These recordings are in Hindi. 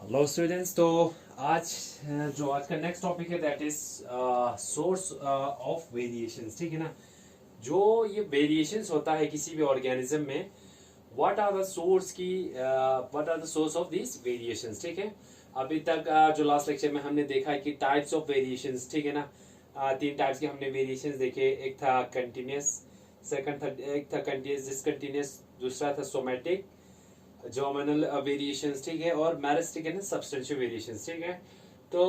Hello students. तो आज जो आज का नेक्स्ट टॉपिक है that is source of variations. ठीक है ना। जो ये वेरिएशंस होता है किसी भी ऑर्गेनिज्म में, व्हाट आर द सोर्स की what are the source of this variations. ठीक है। अभी तक जो लास्ट लेक्चर में हमने देखा है कि टाइप्स ऑफ वेरिएशंस। ठीक है ना। तीन टाइप्स के हमने वेरिएशंस देखे। एक था कंटिन्यूस, एक था कंटिन्यूस डिसकंटिन्यूस, दूसरा था सोमैटिक जोमिनल वेरिएशंस। ठीक है। और मैरिस्टिक एंड सब्सटेंशियल वेरिएशंस। ठीक है। तो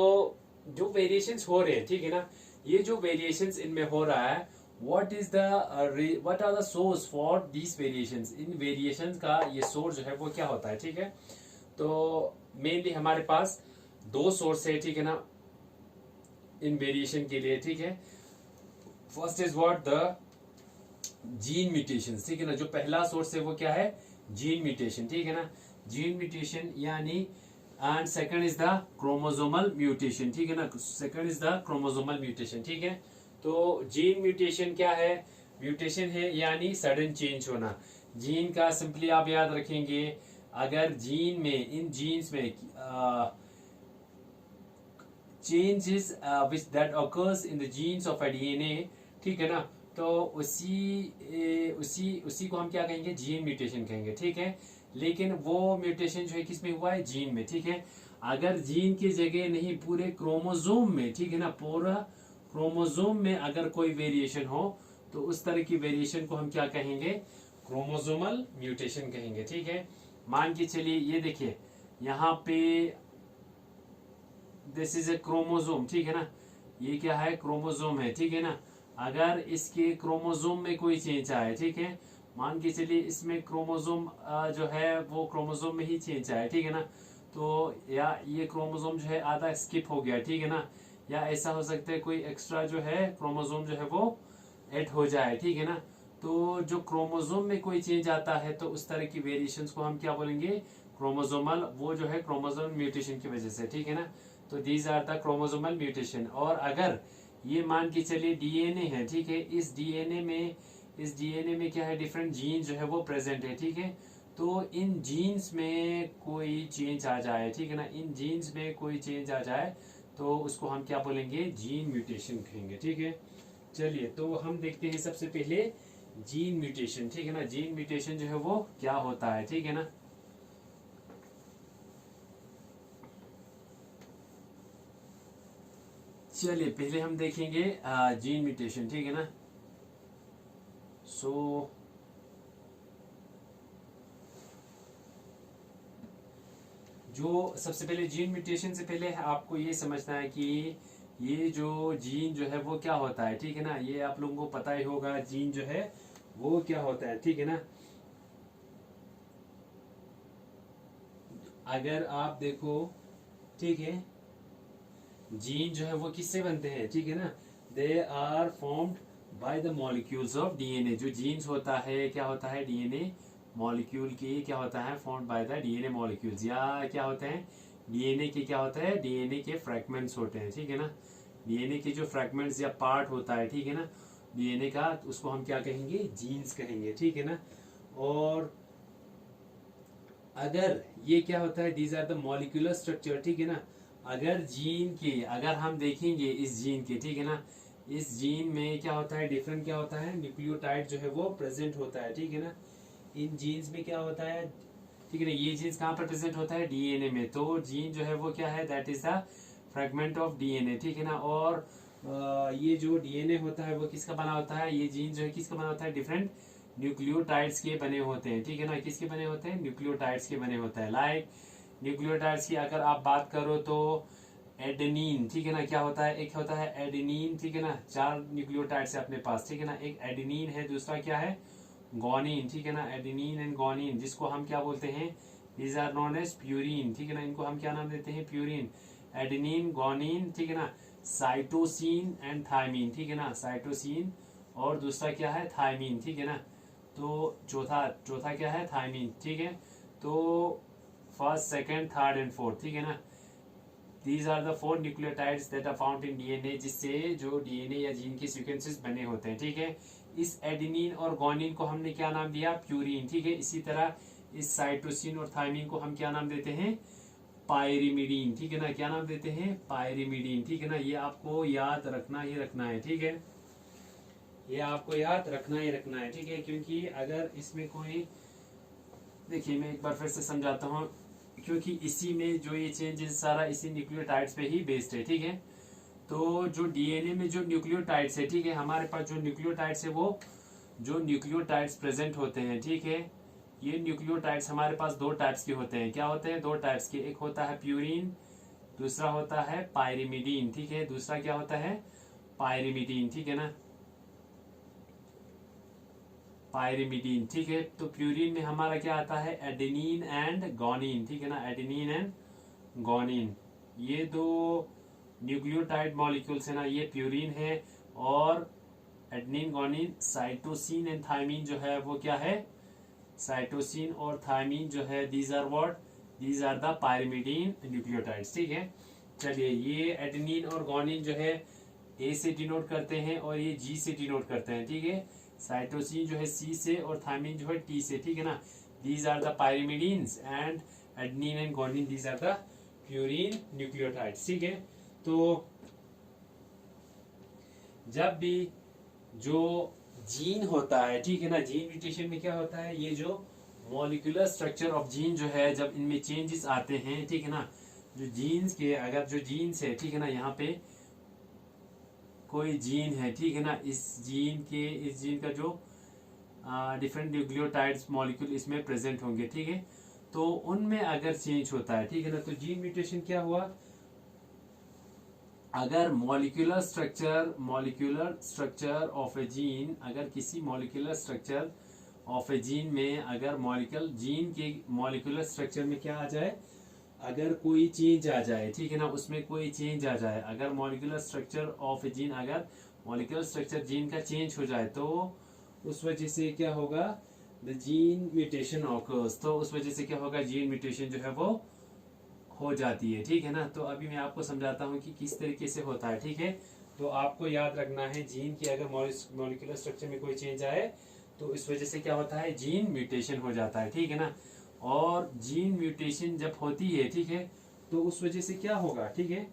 जो वेरिएशंस हो रहे हैं, ठीक है ना, ये जो वेरिएशंस इनमें हो रहा है, what are the source for these variations. इन वेरिएशंस का ये सोर्स जो है वो क्या होता है। ठीक है। तो मेनली हमारे पास दो सोर्स है, ठीक है ना, इन वेरिएशन के लिए। ठीक है। First is what the gene mutations. ठीक है ना। जो पहला सोर्स है वो क्या है, जीन म्यूटेशन। ठीक है ना। जीन म्यूटेशन यानी and second is the chromosomal mutation. ठीक है ना। Second is the chromosomal mutation. ठीक है। तो जीन म्यूटेशन क्या है, म्यूटेशन है यानी सडन चेंज होना। जीन का सिंपली आप याद रखेंगे, अगर जीन में, इन जीन्स में changes which that occurs in the genes of a DNA, ठीक है ना, तो उसी को हम क्या कहेंगे, जीन म्यूटेशन कहेंगे। ठीक है। लेकिन वो म्यूटेशन जो है किसमें हुआ है, जीन में। ठीक है। अगर जीन की जगह नहीं, पूरे क्रोमोजोम में, ठीक है ना, पूरा क्रोमोजोम में अगर कोई वेरिएशन हो तो उस तरह की वेरिएशन को हम क्या कहेंगे, क्रोमोजोमल म्यूटेशन कहेंगे। ठीक है। मान के चलिए, ये देखिए यहाँ पे दिस इज ए क्रोमोजोम। ठीक है ना। ये क्या है, क्रोमोजोम है। ठीक है ना। अगर इसके क्रोमोजोम में कोई चेंज आए, ठीक है, मान के चलिए इसमें क्रोमोजोम जो है वो क्रोमोजोम में ही चेंज आए, ठीक है ना, तो या ये क्रोमोजोम जो है आधा स्किप हो गया, ठीक है ना, या ऐसा हो सकता है कोई एक्स्ट्रा जो है क्रोमोजोम जो है वो ऐड हो जाए, ठीक है ना। तो जो क्रोमोजोम में कोई चेंज आता है तो उस तरह की वेरिएशंस को हम क्या बोलेंगे, क्रोमोजोमल। वो जो है क्रोमोजोमल म्यूटेशन की वजह से, ठीक है ना। तो these are the chromosomal mutation. और अगर ये मान के चलिए डीएनए है, ठीक है, इस डीएनए में क्या है, डिफरेंट जीन जो है वो प्रेजेंट है, ठीक है, तो इन जीन्स में कोई चेंज आ जाए, ठीक है ना, इन जीन्स में कोई चेंज आ जाए तो उसको हम क्या बोलेंगे, जीन म्यूटेशन कहेंगे। ठीक है। चलिए, तो हम देखते हैं सबसे पहले जीन म्यूटेशन। ठीक है ना। जीन म्यूटेशन जो है वो क्या होता है, ठीक है ना। चलिए, पहले हम देखेंगे जीन म्यूटेशन। ठीक है ना। सो जो सबसे पहले जीन म्यूटेशन से पहले आपको ये समझना है कि ये जो जीन जो है वो क्या होता है, ठीक है ना। ये आप लोगों को पता ही होगा, जीन जो है वो क्या होता है, ठीक है ना। अगर आप देखो, ठीक है, जीन जो है वो किससे बनते हैं, ठीक है ना, they are formed by the molecules of DNA. जो जीन्स होता है क्या होता है, डीएनए मॉलिक्यूल के क्या होता है, formed by the DNA molecules, या क्या होते हैं, डीएनए के क्या होता है, डीएनए के फ्रैगमेंट्स होते हैं, ठीक है ना। डीएनए के जो फ्रैगमेंट्स या पार्ट होता है, ठीक है ना, डीएनए का, उसको हम क्या कहेंगे, जीन्स कहेंगे, ठीक है ना। और अगर ये क्या होता है, these are the molecular structure, ठीक है ना। अगर जीन के, अगर हम देखेंगे इस जीन के, ठीक है ना, इस जीन में क्या होता है, डिफरेंट क्या होता है, न्यूक्लियोटाइड जो है वो प्रेजेंट होता है, ठीक है ना। इन जीन्स में क्या होता है, ठीक है ना, ये जीन्स कहाँ पर प्रेजेंट होता है, डीएनए में। तो जीन जो है वो क्या है, that is the fragment of DNA, ठीक है ना। और ये जो डीएनए होता है वो किसका बना होता है, ये जीन जो है किसका बना होता है, डिफरेंट न्यूक्लियोटाइड्स के बने होते हैं, ठीक है ना। किसके बने होते हैं, न्यूक्लियोटाइड्स के बने होते हैं। लाइक न्यूक्लियोटाइड्स की अगर आप बात करो तो एडेनिन, ठीक है ना, क्या होता है, एक होता है एडेनिन, ठीक है ना, 4 न्यूक्लियोटाइड्स है अपने पास, ठीक है ना। एक एडेनिन है, दूसरा क्या है, गोनिन, ठीक है ना। एडेनिन एंड गोनिन, जिसको हम क्या बोलते हैं, these are known as purine, ठीक है ना। इनको हम क्या नाम देते हैं, प्यूरिन, एडेनिन, गोनिन, ठीक है ना। साइटोसिन एंड थायमिन, ठीक है ना, साइटोसिन और दूसरा क्या है, थायमिन, ठीक है ना। तो चौथा चौथा क्या है, थायमिन, ठीक है। तो first, second, third and fourth, ठीक है ना, these are the 4 nucleotides that are found in DNA, जिससे जो डीएनए या जीन के सीक्वेंसेस बने होते हैं, ठीक है। इस एडेनिन और गोनिन को हमने क्या नाम दिया, प्यूरिन, ठीक है। इसी तरह इस साइटोसिन और थायमिन को हम क्या नाम देते हैं, पायरिमिडीन, ठीक है ना, क्या नाम देते हैं, पायरिमिडीन, ठीक है ना। ये आपको याद रखना ही रखना है, ठीक है, ये आपको याद रखना ही रखना है, ठीक है, क्योंकि अगर इसमें कोई, देखिए मैं एक बार फिर से समझाता हूँ, क्योंकि इसी में जो ये चेंजेस सारा इसी न्यूक्लियोटाइड्स पे ही बेस्ड है, ठीक है। तो जो डीएनए में जो न्यूक्लियोटाइड्स है, ठीक है, हमारे पास जो न्यूक्लियोटाइड्स है वो जो न्यूक्लियोटाइड्स प्रेजेंट होते हैं, ठीक है, ये न्यूक्लियोटाइड्स हमारे पास दो टाइप्स के होते हैं। क्या होते हैं, दो टाइप्स के, एक होता है प्यूरिन, दूसरा होता है पायरिमिडीन, ठीक है, दूसरा क्या होता है, पायरिमिडीन, ठीक है ना, पायरिमिडीन, ठीक है। तो प्यूरिन में हमारा क्या आता है, एडेनिन एंड गोनिन, ठीक है ना, एडेनिन एंड गोनिन, ये दो न्यूक्लियोटाइड मॉलिक्यूल्स है ना, ये प्यूरिन है। और एडेनिन गोनिन, साइटोसिन एंड थायमिन जो है वो क्या है, साइटोसिन और थायमिन जो है, these are what, these are the pyrimidine nucleotides, ठीक है। चलिए, ये एडेनिन और गोनिन जो है ए से डिनोट करते हैं और ये जी से डिनोट करते हैं, ठीक है। साइटोसिन जो है सी से और थायमिन जो है टी से, ठीक है ना। These are the pyrimidines and adenine and guanine, these are the purine nucleotides, ठीक है। तो जब भी जो जीन होता है, ठीक है ना, जीन म्यूटेशन में क्या होता है, ये जो मॉलिक्यूलर स्ट्रक्चर ऑफ जीन जो है, जब इनमें चेंजेस आते हैं, ठीक है ना, जो जीन्स के, अगर जो जीन्स है, ठीक है ना, यहाँ पे कोई जीन है, ठीक है ना, इस जीन का जो डिफरेंट न्यूक्लियोटाइड्स मॉलिक्यूल इसमें प्रेजेंट होंगे, ठीक है। तो उनमें अगर चेंज होता है, ठीक है ना, तो जीन म्यूटेशन क्या हुआ, अगर molecular structure of A gene, अगर किसी molecular structure of A gene में अगर जीन के मॉलिक्यूलर स्ट्रक्चर में क्या आ जाए, अगर कोई चेंज आ जाए, ठीक है ना, उसमें कोई चेंज आ जाए, अगर molecular structure of A gene, अगर मॉलिक्यूलर स्ट्रक्चर जीन का चेंज हो जाए, तो उस वजह से क्या होगा, द जीन म्यूटेशन ऑकर्स, तो उस वजह से क्या होगा, जीन म्यूटेशन जो है वो हो जाती है, ठीक है ना। तो अभी मैं आपको समझाता हूँ कि किस तरीके से होता है, ठीक है। तो आपको याद रखना है, जीन की अगर मॉलिक्यूलर स्ट्रक्चर में कोई चेंज आए तो इस वजह से क्या होता है, जीन म्यूटेशन हो जाता है, ठीक है ना। और जीन म्यूटेशन जब होती है, ठीक है, तो उस वजह से क्या होगा, ठीक है,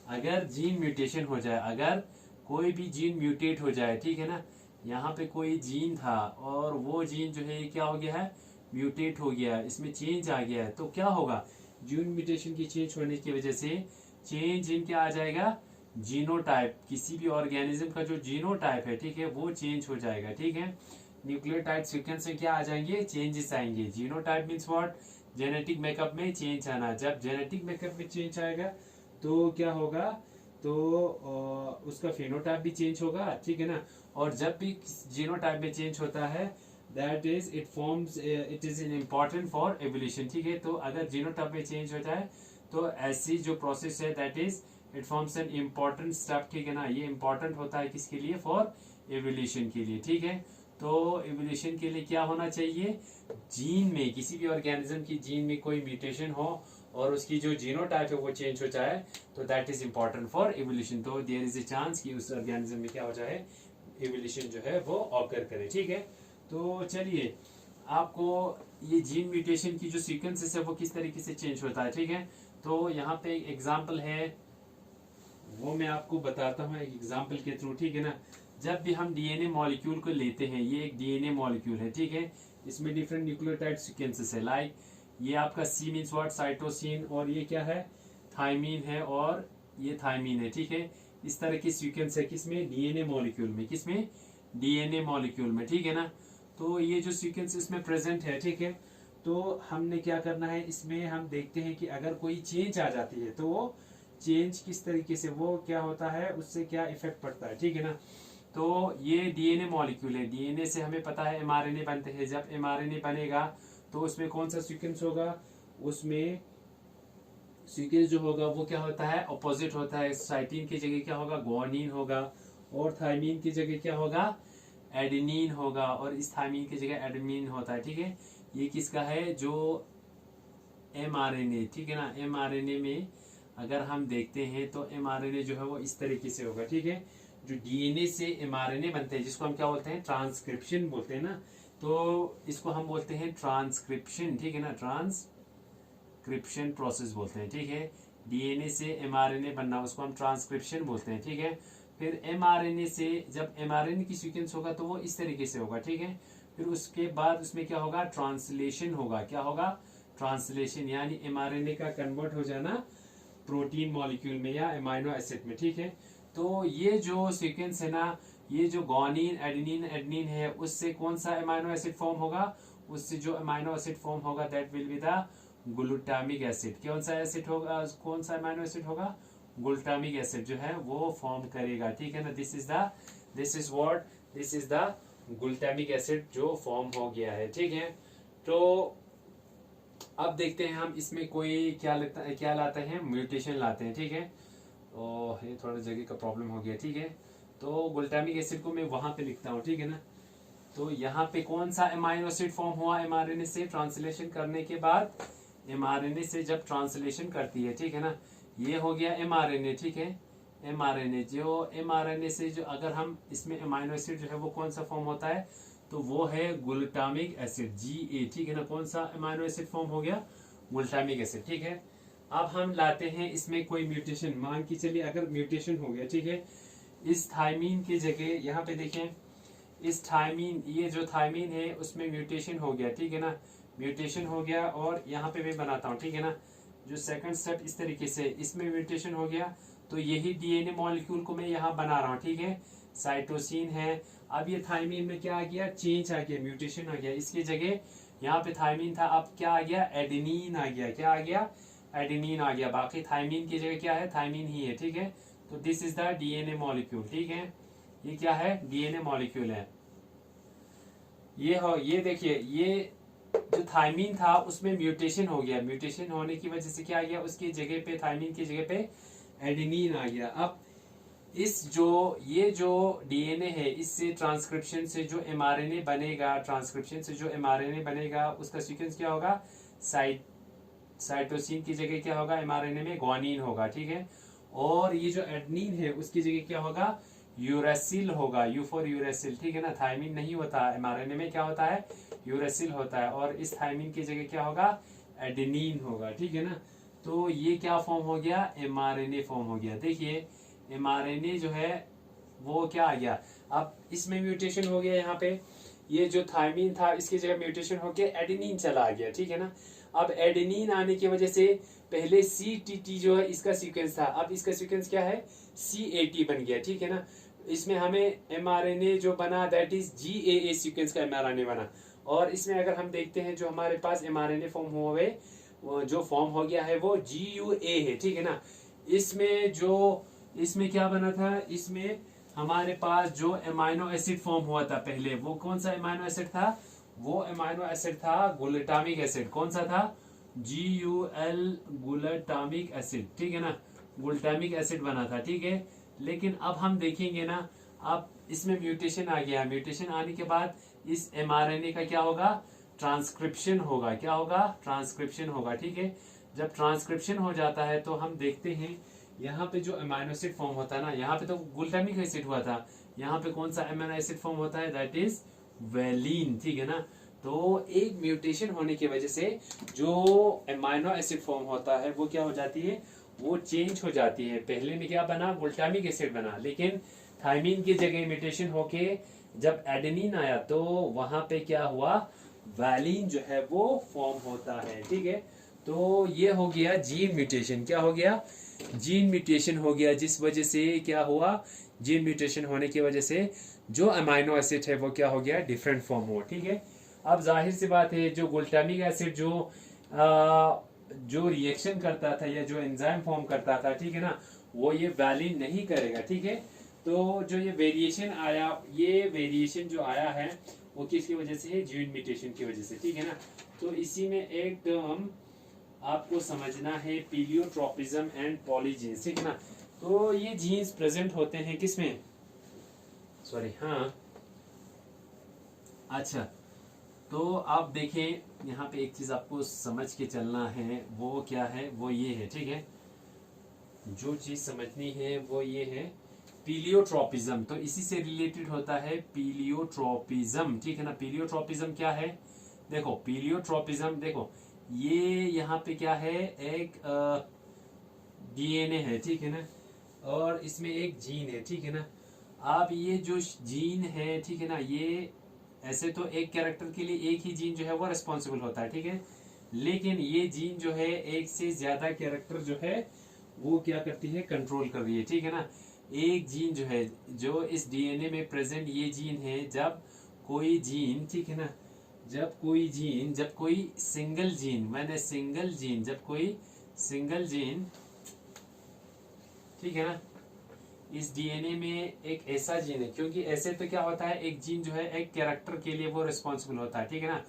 अगर जीन म्यूटेशन हो जाए, अगर कोई भी जीन म्यूटेट हो जाए, ठीक है ना, यहाँ पे कोई जीन था और वो जीन जो है क्या हो गया है, म्यूटेट हो गया, इसमें चेंज आ गया है, तो क्या होगा, जीन म्यूटेशन की चेंज होने की वजह से चेंज इन क्या आ जाएगा, जीनोटाइप, किसी भी ऑर्गेनिज्म का जो जीनोटाइप है, ठीक है, वो चेंज हो जाएगा, ठीक है। न्यूक्लियोटाइड सीक्वेंस में क्या आ जाएंगे, चेंजेस आएंगे। Genotype means what, genetic makeup में चेंज आना। जब जेनेटिक मेकअप में चेंज आएगा तो क्या होगा, तो उसका फेनोटाइप भी चेंज होगा, ठीक है ना। और जब भी जीनोटाइप में चेंज होता है, that is it is in important for evolution, ठीक है। तो अगर जीनोटाइप में चेंज हो जाए तो ऐसी जो प्रोसेस है, that is it forms an important step, ठीक है ना। ये इम्पोर्टेंट होता है किसके लिए, फॉर एवोल्यूशन के लिए, ठीक है। तो एवोल्यूशन के लिए क्या होना चाहिए, जीन में, किसी भी ऑर्गेनिज्म की जीन में कोई म्यूटेशन हो और उसकी जो जीनोटाइप है वो चेंज हो जाए, तो that is important for evolution. तो देयर इज ए चांस कि उस ऑर्गेनिज्म में क्या हो जाए, एवोल्यूशन जो है वो ऑकर करे, ठीक है। तो चलिए, आपको ये जीन म्यूटेशन की जो सीक्वेंसेस है वो किस तरीके से चेंज होता है, ठीक है। तो यहाँ पे एक एग्जाम्पल है, वो मैं आपको बताता हूँ एक एग्जाम्पल के थ्रू, ठीक है ना। जब भी हम डीएनए मॉलिक्यूल को लेते हैं, ये एक डीएनए मॉलिक्यूल है, ठीक है, इसमें डिफरेंट न्यूक्लियोटाइड सीक्वेंसेस है, लाइक ये आपका सी मीन्स व्हाट, साइटोसिन, और ये क्या है, थायमीन है, और ये थायमीन है, ठीक है। इस तरह की सीक्वेंस है किसमें, डीएनए मॉलिक्यूल में, किसमें, डीएनए मॉलिक्यूल में, ठीक है ना। तो ये जो सीक्वेंस इसमें प्रेजेंट है, ठीक है, तो हमने क्या करना है, इसमें हम देखते हैं कि अगर कोई चेंज आ जाती है तो वो चेंज किस तरीके से, वो क्या होता है, उससे क्या इफेक्ट पड़ता है, ठीक है ना। तो ये डीएनए मॉलिक्यूल है, डीएनए से हमें पता है एमआरएनए बनते हैं। जब एमआरएनए बनेगा तो उसमें कौन सा सीक्वेंस होगा, उसमें सीक्वेंस जो होगा वो क्या होता है, ऑपोजिट होता है। साइटीन की जगह क्या होगा, ग्वानिन होगा, और थायमीन की जगह क्या होगा, एडेनिन होगा, और इस थायमीन की जगह एडेनिन होता है, ठीक है। ये किसका है, जो एमआरएनए, ठीक है ना। एमआरएनए में अगर हम देखते हैं तो एमआरएनए जो है वो इस तरीके से होगा, ठीक है। जो डीएनए से एमआरएनए बनते हैं, जिसको हम क्या बोलते हैं, ट्रांसक्रिप्शन बोलते हैं ना, तो इसको हम बोलते हैं ट्रांसक्रिप्शन, ठीक है ना, ट्रांसक्रिप्शन प्रोसेस बोलते हैं, ठीक है। डीएनए से एमआरएनए बनना उसको हम ट्रांसक्रिप्शन बोलते हैं, ठीक है। फिर एमआरएनए से जब एमआरएनए की सीक्वेंस होगा तो वो इस तरीके से होगा, ठीक है। फिर उसके बाद उसमें क्या होगा, ट्रांसलेशन होगा। क्या होगा, ट्रांसलेशन, यानी एमआरएनए का कन्वर्ट हो जाना प्रोटीन मॉलिक्यूल में या एमाइनो एसिड में, ठीक है। तो ये जो सीक्वेंस है ना, ये जो गुआनिन एडेनिन एडेनिन है, उससे कौन सा एमाइनो एसिड फॉर्म होगा, उससे जो अमाइनो एसिड फॉर्म होगा that will be the glutamic acid. कौन सा एसिड होगा, कौन सा अमाइनो एसिड होगा, ग्लूटामिक एसिड जो है वो फॉर्म करेगा, ठीक है ना। This is the glutamic acid जो फॉर्म हो गया है, ठीक है। तो अब देखते हैं हम इसमें कोई क्या लाते हैं, म्यूटेशन लाते हैं, ठीक है। तो ये थोड़ा जगह का प्रॉब्लम हो गया, ठीक है। तो ग्लूटामिक एसिड को मैं वहां पे लिखता हूँ, ठीक है ना। तो यहाँ पे कौन सा एमाइनो एसिड फॉर्म हुआ एमआरएनए से ट्रांसलेशन करने के बाद, एमआरएनए से जब ट्रांसलेशन करती है, ठीक है ना, ये हो गया एमआरएनए, ठीक है। एमआरएनए जो एमआरएनए से जो अगर हम इसमें एमाइनो एसिड जो है वो कौन सा फॉर्म होता है, तो वो है ग्लूटामिक एसिड, GA, ठीक है ना। कौन सा एमाइनो एसिड फॉर्म हो गया, ग्लूटामिक एसिड, ठीक है। अब हम लाते हैं इसमें कोई म्यूटेशन, मान के चलिए अगर म्यूटेशन हो गया, ठीक है, इस थायमीन की जगह, यहाँ पे देखें इस थायमीन, ये जो थायमीन है उसमें म्यूटेशन हो गया, ठीक है ना, म्यूटेशन हो गया। और यहाँ पे मैं बनाता हूँ, ठीक है ना, जो सेकंड स्टेप इस तरीके से, इसमें म्यूटेशन हो गया तो यही डीएनए मॉलिक्यूल को मैं यहाँ बना रहा हूँ, ठीक है, साइटोसिन है। अब ये थायमीन में क्या आ गया, चेंज आ गया, म्यूटेशन आ गया, इसकी जगह यहाँ पे थायमीन था, अब क्या आ गया, एडेनिन आ गया। क्या आ गया, एडेनिन आ गया। बाकी थायमीन की जगह क्या है, थायमीन ही है, ठीक है। तो this is the DNA molecule, ठीक है। ये क्या है, डीएनए मॉलिक्यूल है। ये देखिए, ये जो थायमीन था उसमें म्यूटेशन हो गया, म्यूटेशन होने की वजह से क्या आ गया, उसकी जगह पे, थायमीन की जगह पे एडेनिन आ गया। अब ये जो डीएनए है, इससे ट्रांसक्रिप्शन से जो एमआरएनए बनेगा, ट्रांसक्रिप्शन से जो एमआरएनए बनेगा उसका सीक्वेंस क्या होगा, साइटोसिन की जगह क्या होगा, एमआरएनए में ग्वानिन होगा, ठीक है। और ये जो एडेनिन है उसकी जगह क्या होगा, यूरेसिल होगा, यू फॉर यूरेसिल, ठीक है ना। थायमीन नहीं होता एमआरएनए में, क्या होता है, यूरेसिल होता है। और इस थायमीन की जगह क्या होगा, एडेनिन होगा, ठीक है ना। तो ये क्या फॉर्म हो गया, एमआरएनए फॉर्म हो गया। देखिए एमआरएनए जो है वो क्या आ गया, अब इसमें म्यूटेशन हो गया, यहाँ पे ये जो थायमीन था इसकी जगह म्यूटेशन होके एडेनिन चला गया, ठीक है ना। अब एडेनिन आने की वजह से पहले CTT जो है इसका सीक्वेंस था, अब इसका सीक्वेंस क्या है, CAT बन गया, ठीक है ना। इसमें हमें एमआरएनए जो बना दैट इज GAA सीक्वेंस का एमआरएनए बना। और इसमें अगर हम देखते हैं जो हमारे पास एमआरएनए फॉर्म हुए, जो फॉर्म हो गया है वो GUA है, ठीक है ना। इसमें क्या बना था, इसमें हमारे पास जो एमाइनो एसिड फॉर्म हुआ था पहले, वो कौन सा एमाइनो एसिड था, वो एमाइनो एसिड था ग्लूटामिक एसिड। कौन सा था, GUL, ग्लूटामिक एसिड, ठीक है ना, ग्लूटामिक एसिड बना था, ठीक है। लेकिन अब हम देखेंगे ना, अब इसमें म्यूटेशन आ गया, म्यूटेशन आने के बाद इस एमआरएनए का क्या होगा, ट्रांसक्रिप्शन होगा। क्या होगा, ट्रांसक्रिप्शन होगा, ठीक है। जब ट्रांसक्रिप्शन हो जाता है तो हम देखते हैं यहाँ पे जो अमाइनो एसिड फॉर्म होता है ना, यहाँ पे तो ग्लूटामिक एसिड हुआ था, यहाँ पे कौन सा अमाइनो एसिड फॉर्म होता है, दैट इज वेलिन, ठीक है ना। तो एक म्यूटेशन होने की वजह से जो अमाइनो एसिड फॉर्म होता है वो क्या हो जाती है, वो चेंज हो जाती है। पहले में क्या बना, ग्लूटामिक एसिड बना, लेकिन थायमीन की जगह म्यूटेशन होके जब एडेनिन आया तो वहां पे क्या हुआ, वैलिन जो है वो फॉर्म होता है, ठीक है। तो ये हो गया जीन म्यूटेशन। क्या हो गया, जीन म्यूटेशन हो गया, जिस वजह से क्या हुआ, जीन म्यूटेशन होने की वजह से जो अमाइनो एसिड है वो क्या हो गया, डिफरेंट फॉर्म हुआ, ठीक है। अब जाहिर सी बात है जो ग्लूटामिक एसिड जो रिएक्शन करता था या जो एंजाइम फॉर्म करता था, ठीक है ना, वो ये वैलिन नहीं करेगा, ठीक है। तो जो ये वेरिएशन आया, ये वेरिएशन जो आया है वो किसकी वजह से है, जीन म्यूटेशन की वजह से, ठीक है ना। तो इसी में एक टर्म आपको समझना है, पीलियोट्रोपिज्म एंड पॉलीजीन्स, ठीक है ना। तो ये जीन्स प्रेजेंट होते हैं किसमें, सॉरी, हाँ, अच्छा। तो आप देखें यहाँ पे एक चीज आपको समझ के चलना है, वो क्या है, वो ये है, ठीक है। जो चीज समझनी है वो ये है पीलियोट्रोपिज्म, तो इसी से रिलेटेड होता है पीलियोट्रोपिज्म, ठीक है ना। पीलियोट्रोपिज्म क्या है, देखो पीलियोट्रोपिज्म, देखो ये यहाँ पे क्या है, एक डीएनए है, ठीक है ना, और इसमें एक जीन है, ठीक है ना। अब ये जो जीन है, ठीक है ना, ये ऐसे तो एक कैरेक्टर के लिए एक ही जीन जो है वो रिस्पॉन्सिबल होता है, ठीक है, लेकिन ये जीन जो है एक से ज्यादा कैरेक्टर जो है वो क्या करती है, कंट्रोल कर रही है, ठीक है ना। एक जीन जो है, जो इस डीएनए में प्रेजेंट ये जीन है, जब कोई जीन, ठीक है ना, जब कोई सिंगल जीन, मैंने सिंगल जीन, जब कोई सिंगल जीन, ठीक है ना, इस डीएनए में एक ऐसा जीन है, क्योंकि ऐसे तो क्या होता है, एक जीन जो है एक कैरेक्टर के लिए वो रिस्पॉन्सिबल होता है, ठीक है ना,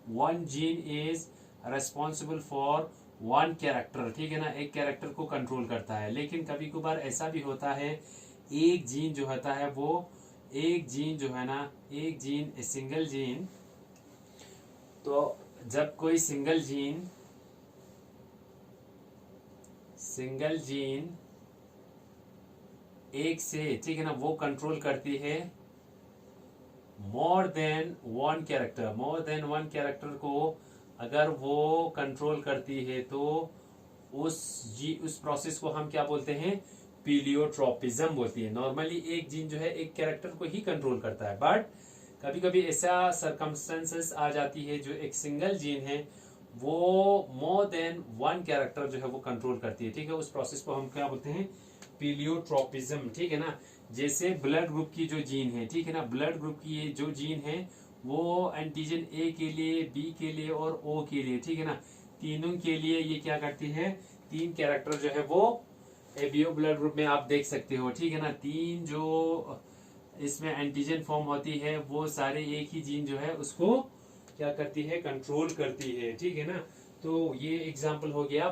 one gene is responsible for one character, ठीक है ना, एक कैरेक्टर को कंट्रोल करता है। लेकिन कभी कभार ऐसा भी होता है, एक जीन जो होता है वो, एक जीन जो है ना, एक जीन, सिंगल जीन, तो जब कोई सिंगल जीन एक से, ठीक है ना, वो कंट्रोल करती है मोर देन वन कैरेक्टर को अगर वो कंट्रोल करती है तो उस प्रोसेस को हम क्या बोलते हैं, पीलियोट्रोपिज्म बोलती है। नॉर्मली एक जीन जो है एक कैरेक्टर को ही कंट्रोल करता है, बट कभी कभी ऐसा सरकमस्टेंसेस आ जाती है जो एक सिंगल जीन है वो मोर देन वन कैरेक्टर जो है वो कंट्रोल करती है, ठीक है, उस प्रोसेस को हम क्या बोलते हैं, पीलियोट्रोपिज्म, ठीक है ना। जैसे ब्लड ग्रुप की जो जीन है, ठीक है ना, ब्लड ग्रुप की ये जो जीन है वो एंटीजन ए के लिए, बी के लिए और ओ के लिए, ठीक है ना, तीनों के लिए ये क्या करती है, तीन कैरेक्टर जो है वो एबीओ ब्लड ग्रुप में आप देख सकते हो, ठीक है ना, तीन जो इसमें एंटीजन फॉर्म होती है वो सारे एक ही जीन जो है उसको क्या करती है, कंट्रोल करती है, ठीक है ना। तो ये एग्जाम्पल हो गया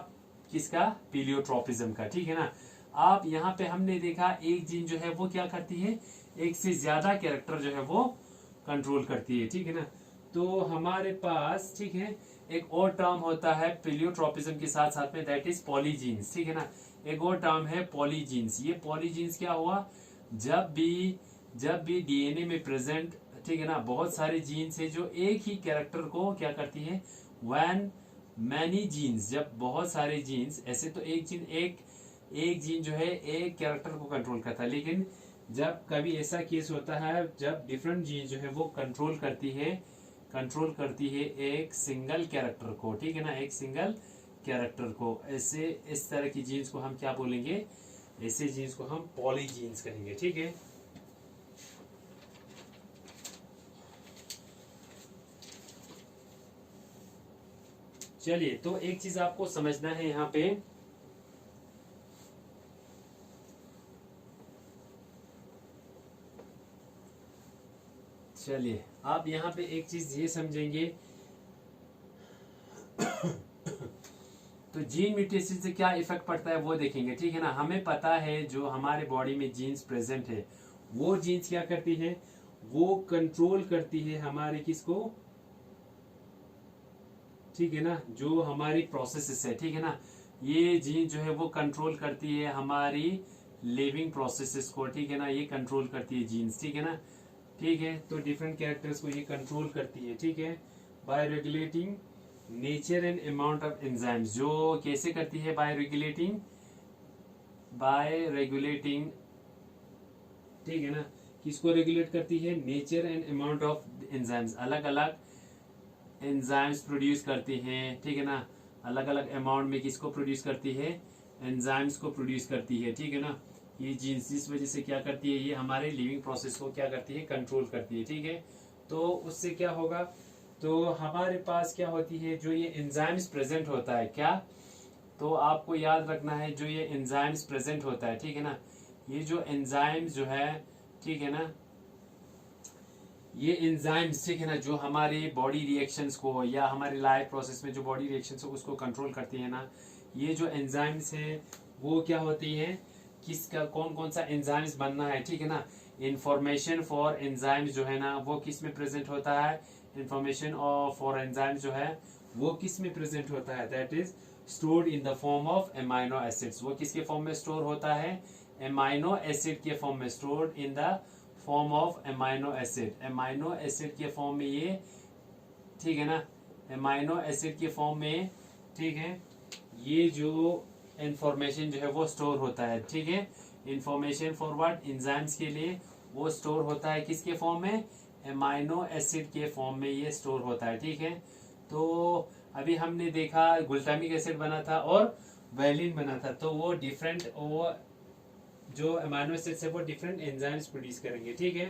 किसका, पीलियोट्रोपिज्म का, ठीक है ना। आप यहाँ पे हमने देखा एक जीन जो है वो क्या करती है, एक से ज्यादा कैरेक्टर जो है वो कंट्रोल करती है, ठीक है ना। तो हमारे पास, ठीक है, एक और टर्म होता है पीलियोट्रोपिज्म के साथ साथ में, दैट इज पॉलीजीन्स, ठीक है ना। एक और टर्म है पॉलीजीन्स। ये पॉलीजीन्स क्या हुआ, जब भी डीएनए में प्रेजेंट, ठीक है ना, बहुत सारे जीन्स है जो एक ही कैरेक्टर को क्या करती है, व्हेन मैनी जीन्स, जब बहुत सारे जीन्स, ऐसे तो एक जीन जो है एक कैरेक्टर को कंट्रोल करता है, लेकिन जब कभी ऐसा केस होता है जब डिफरेंट जीन जो है वो कंट्रोल करती है एक सिंगल कैरेक्टर को, ठीक है ना, एक सिंगल कैरेक्टर को, ऐसे इस तरह की जीन्स को हम क्या बोलेंगे, ऐसे जीन्स को हम पॉलीजीन्स कहेंगे, ठीक है। चलिए, तो एक चीज आपको समझना है यहाँ पे, चलिए आप यहाँ पे एक चीज ये समझेंगे तो जीन म्यूटेशन से क्या इफेक्ट पड़ता है वो देखेंगे, ठीक है ना। हमें पता है जो हमारे बॉडी में जीन्स प्रेजेंट है वो जीन्स क्या करती है, वो कंट्रोल करती है हमारे किसको, ठीक है ना, जो हमारी प्रोसेसेस है, ठीक है ना, ये जीन जो है वो कंट्रोल करती है हमारी लिविंग प्रोसेसेस को, ठीक है ना, ये कंट्रोल करती है जीन्स, ठीक है ना, ठीक है। तो डिफरेंट कैरेक्टर्स को ये कंट्रोल करती है, ठीक है, bye regulating nature and amount of enzymes. जो कैसे करती है, बाय रेगुलेटिंग, ठीक है ना, किसको रेगुलेट करती है, nature and amount of enzymes, अलग अलग एंजाइम्स प्रोड्यूस करते हैं, ठीक है ना, अलग अलग अमाउंट में किसको प्रोड्यूस करती है, एंजाइम्स को प्रोड्यूस करती है, ठीक है ना। ये जीन्स इस वजह से क्या करती है, ये हमारे लिविंग प्रोसेस को क्या करती है, कंट्रोल करती है, ठीक है। तो उससे क्या होगा, तो हमारे पास क्या होती है, जो ये एंजाइम्स प्रेजेंट होता है, क्या, तो आपको याद रखना है जो ये एंजाइम्स प्रेजेंट होता है, ठीक है ना, ये जो एंजाइम्स जो है, ठीक है ना, ये एंजाइम्स, ठीक है ना, जो हमारे बॉडी रिएक्शंस को या हमारे लाइफ प्रोसेस में जो बॉडी रिएक्शंस को उसको कंट्रोल करती है ना, ये जो एंजाइम्स हैं वो क्या होती हैं, किसका कौन कौन सा एंजाइम्स बनना है, ठीक है ना। इंफॉर्मेशन फॉर एंजाइम्स जो है ना वो किस में प्रेजेंट होता है, इंफॉर्मेशन फॉर एंजाइम्स जो है वो किस में प्रेजेंट होता है, that is stored in the form of amino acids. वो किसके फॉर्म में स्टोर होता है, एमाइनो एसिड के फॉर्म में, stored in the form of amino acid, amino acid के फॉर्म में ये, ठीक है ना, अमाइनो एसिड के फॉर्म में, ठीक है, ये जो इंफॉर्मेशन जो है वो स्टोर होता है, ठीक है। इंफॉर्मेशन फॉरवर्ड एंजाइम्स के लिए वो स्टोर होता है किसके फॉर्म में, अमाइनो एसिड के फॉर्म में ये स्टोर होता है, ठीक है। तो अभी हमने देखा ग्लूटामिक एसिड बना था और वैलिन बना था, तो वो डिफरेंट, वो जो अमाइनो एसिड्स है वो डिफरेंट एंजाइम्स प्रोड्यूस करेंगे, ठीक है।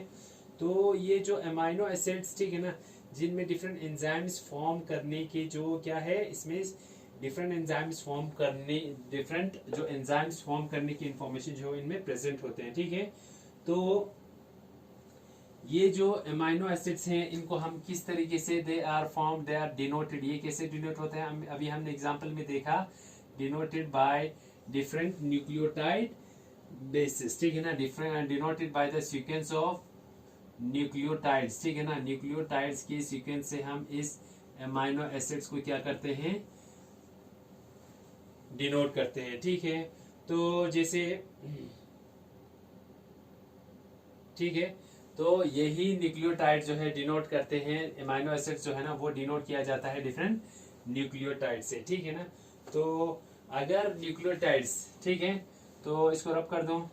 तो ये जो अमाइनो एसिड्स, ठीक है ना, जिनमें डिफरेंट एंजाइम्स फॉर्म करने की जो क्या है, इसमें डिफरेंट एंजाइम्स फॉर्म करने, डिफरेंट जो एंजाइम्स फॉर्म करने की इंफॉर्मेशन जो इनमें प्रेजेंट होते हैं, ठीक है। तो ये जो अमाइनो एसिड्स हैं इनको हम किस तरीके से they are form, they are denoted, ये कैसे डिनोट होते हैं, अभी हमने एग्जांपल में देखा, denoted by different nucleotide basis, ठीक है ना, different denoted by the sequence of nucleotides, ठीक है ना। न्यूक्लियोटाइड्स के सीक्वेंस से हम इस अमाइनो एसिड्स को क्या करते हैं, डिनोट करते हैं, ठीक है। तो जैसे, ठीक है, तो यही न्यूक्लियोटाइड जो है डिनोट करते हैं, अमाइनो एसिड्स जो है ना वो डिनोट किया जाता है डिफरेंट न्यूक्लियोटाइड से, ठीक है ना। तो अगर न्यूक्लियोटाइड्स, ठीक है, तो इसको रब कर दो,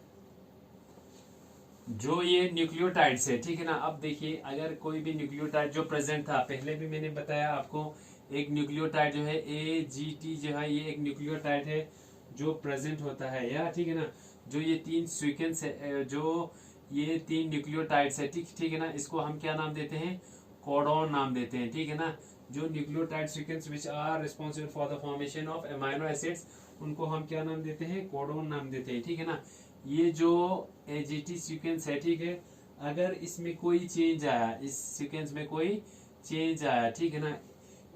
जो ये न्यूक्लियोटाइड्स है, ठीक है ना। अब देखिए अगर कोई भी न्यूक्लियोटाइड जो प्रेजेंट था, पहले भी मैंने बताया आपको, एक न्यूक्लियोटाइड जो है AGT जो है, ये एक न्यूक्लियोटाइड है जो प्रेजेंट होता है, या ठीक है ना, जो ये तीन सीक्वेंस है, जो ये तीन न्यूक्लियोटाइड्स है, ठीक है ना, इसको हम क्या नाम देते हैं, कोडॉन नाम देते हैं, ठीक है ना। जो nucleotide sequence which are responsible for the formation of amino acids, उनको हम क्या नाम देते हैं, कोडॉन नाम देते हैं, ठीक है ना। ये जो AGT सीक्वेंस है, ठीक है, अगर इसमें कोई चेंज आया, इस सीक्वेंस में कोई चेंज आया, ठीक है ना,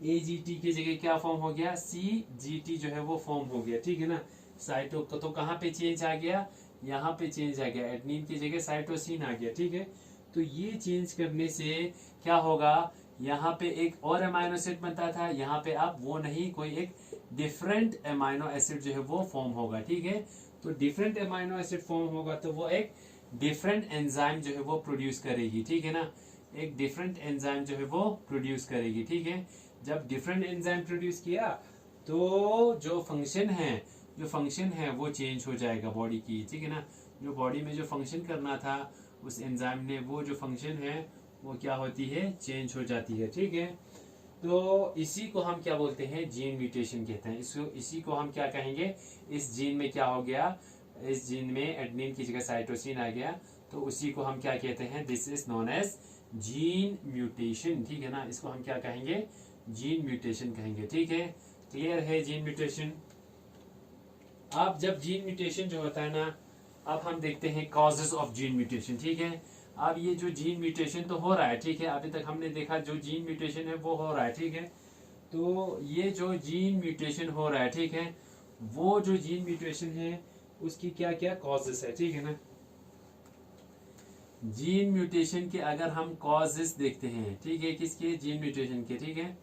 AGT की जगह क्या फॉर्म हो गया, CGT जो है वो फॉर्म हो गया, ठीक है ना। साइटो तो कहाँ पे चेंज आ गया, यहाँ पे चेंज आ गया, एडेनिन की जगह साइटोसिन आ गया, ठीक है। तो ये चेंज करने से क्या होगा, यहाँ पे एक और अमाइनो एसिड बनता था, यहाँ पे अब वो नहीं, कोई एक डिफरेंट अमाइनो एसिड जो है वो फॉर्म होगा, ठीक है। तो डिफरेंट अमाइनो एसिड फॉर्म होगा तो वो एक डिफरेंट एंजाइम जो है वो प्रोड्यूस करेगी, ठीक है ना, एक डिफरेंट एंजाइम जो है वो प्रोड्यूस करेगी, ठीक है। जब डिफरेंट एंजाइम प्रोड्यूस किया तो जो फंक्शन है वो चेंज हो जाएगा बॉडी की, ठीक है ना। जो बॉडी में जो फंक्शन करना था उस एंजाइम ने, वो जो फंक्शन है वो क्या होती है, चेंज हो जाती है, ठीक है। तो इसी को हम क्या बोलते हैं, जीन म्यूटेशन कहते हैं। इसी को हम क्या कहेंगे, इस जीन में क्या हो गया, इस जीन में एडेनिन की जगह साइटोसिन आ गया, तो उसी को हम क्या कहते हैं, this is known as gene mutation, ठीक है ना। इसको हम क्या कहेंगे, जीन म्यूटेशन कहेंगे, ठीक है। क्लियर है जीन म्यूटेशन। अब जब जीन म्यूटेशन जो होता है ना, अब हम देखते हैं कॉजेज ऑफ जीन म्यूटेशन, ठीक है। अब ये जो जीन म्यूटेशन तो हो रहा है, ठीक है, अभी तक हमने देखा जो जीन म्यूटेशन है वो हो रहा है, ठीक है। तो ये जो जीन म्यूटेशन हो रहा है, ठीक है, वो जो जीन म्यूटेशन है उसकी क्या क्या कॉजेस है, ठीक है ना। जीन म्यूटेशन के अगर हम कॉजेस देखते हैं, ठीक है, किसके, जीन म्यूटेशन के, ठीक है,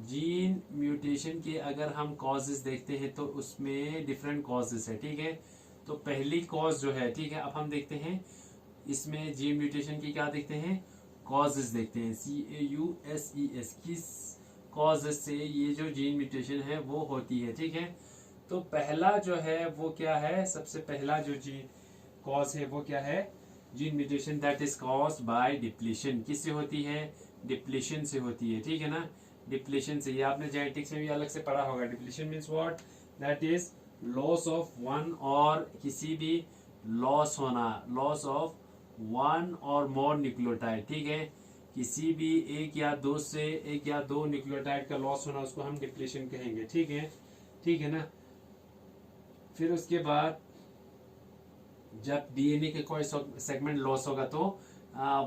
जीन म्यूटेशन के अगर हम कॉजेस देखते हैं तो उसमें डिफरेंट कॉजेस है, ठीक है। तो पहली कॉज जो है, ठीक है, अब हम देखते हैं इसमें जीन म्यूटेशन की क्या देखते हैं, कॉजेस देखते हैं, CAUSES, किस कॉजेस से ये जो जीन म्यूटेशन है वो होती है, ठीक है। तो पहला जो है वो क्या है, सबसे पहला जो जीन कॉज है वो क्या है, gene mutation that is caused by depletion, किससे होती है, डिप्लीशन से होती है, ठीक है ना। डिप्लीशन से, ये आपने जेनेटिक्स में भी अलग से पढ़ा होगा। Depletion means what, that is loss of one, और किसी भी लॉस होना, लॉस ऑफ वन और मोर न्यूक्लियोटाइड, ठीक है, किसी भी एक या दो न्यूक्लियोटाइड का लॉस होना, उसको हम डिप्लीशन कहेंगे, ठीक है ना। फिर उसके बाद जब DNA के कोई सेगमेंट लॉस होगा तो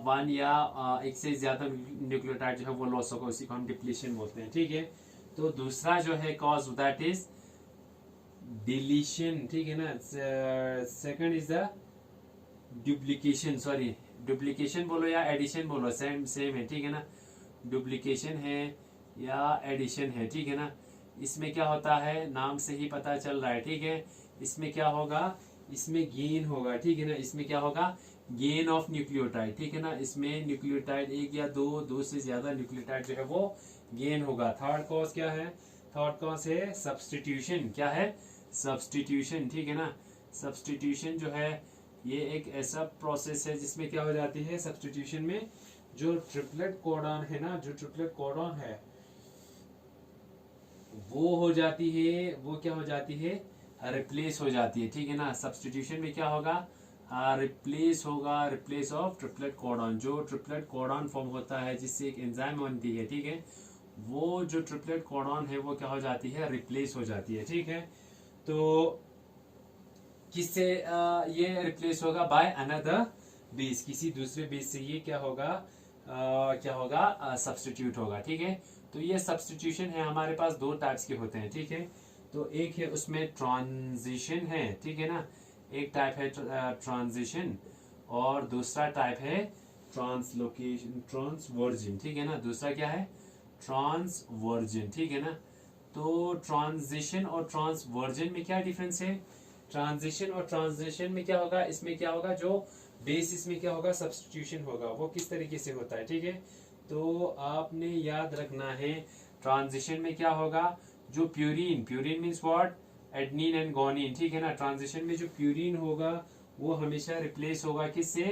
वन या एक से ज्यादा न्यूक्लियोटाइड जो है वो लॉस होगा, उसी को हम डिप्लीशन बोलते हैं, ठीक है। तो दूसरा जो है कॉज, दैट इज डिलीशन, ठीक है ना। Second is the duplication, sorry duplication बोलो या एडिशन बोलो, सेम है, ठीक है ना। डुप्लीकेशन है या एडिशन है, ठीक है ना। इसमें क्या होता है, नाम से ही पता चल रहा है, ठीक है। इसमें क्या होगा, इसमें गेन होगा, ठीक है ना। इसमें क्या होगा, गेन ऑफ न्यूक्लियोटाइड, ठीक है ना। इसमें न्यूक्लियोटाइड एक या दो से ज्यादा न्यूक्लियोटाइड जो है वो गेन होगा। थर्ड कॉज क्या है? थर्ड कॉज है सब्सटीट्यूशन। क्या है? सब्सटीट्यूशन, ठीक है ना। सब्सटीट्यूशन जो है ये एक ऐसा प्रोसेस है जिसमें क्या हो जाती है, सब्सटीट्यूशन में जो ट्रिपलेट कोडॉन है ना, जो ट्रिपलेट कोडॉन है वो हो जाती है, वो क्या हो जाती है, रिप्लेस हो जाती है, ठीक है ना। सब्सटीट्यूशन में क्या होगा, रिप्लेस होगा, रिप्लेस ऑफ ट्रिपलेट कोडॉन। जो ट्रिपलेट कोडॉन फॉर्म होता है जिससे एक एंजाइम बनती है, ठीक है, वो जो ट्रिपलेट कोडॉन है वो क्या हो जाती है, रिप्लेस हो जाती है, ठीक है। तो किससे ये रिप्लेस होगा, बाय अनदर बेस, किसी दूसरे बेस से ये क्या होगा, क्या होगा, सब्सटीट्यूट होगा, ठीक है। तो ये सब्सटीट्यूशन है, हमारे पास दो टाइप्स के होते हैं, ठीक है। तो एक है उसमें ट्रांजिशन है, ठीक है ना, एक टाइप है ट्रांजिशन और दूसरा टाइप है ट्रांसलोकेशन, ट्रांसवर्जन, ठीक है ना। दूसरा क्या है, ट्रांसवर्जन, ठीक है ना। तो ट्रांजिशन और ट्रांसवर्जन में क्या डिफरेंस है? ट्रांजिशन और ट्रांजिशन में क्या होगा, इसमें क्या होगा, जो बेसिस में क्या होगा, सब्स्टिट्यूशन होगा। वो किस तरीके से होता है, ठीक है। तो आपने याद रखना है ट्रांजिशन में क्या होगा, जो purine, purine means what, adenine and गोनिन, ठीक है ना। ट्रांजिशन में जो प्यूरिन होगा वो हमेशा रिप्लेस होगा किससे,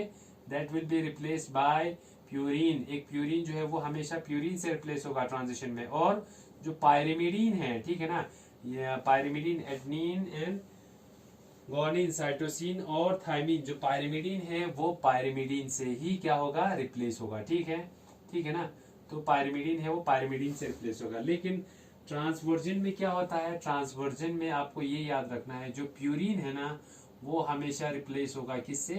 that will be replaced by purine. एक प्यूरिन जो है वो हमेशा प्यूरिन से रिप्लेस होगा ट्रांजिशन में। और जो पायरिमिडीन है, ठीक है ना, ये पायरिमिडीन, एडनिन एंड गोनिन, साइटोसिन और थायमिन, जो पायरिमिडीन है वो पायरिमिडीन से ही क्या होगा, रिप्लेस होगा, ठीक है, ठीक है ना। तो पायरिमिडीन है वो पायरिमिडीन से रिप्लेस होगा। लेकिन ट्रांसवर्जन में क्या होता है, ट्रांसवर्जन में आपको ये याद रखना है, जो प्यूरिन है ना वो हमेशा रिप्लेस होगा किससे,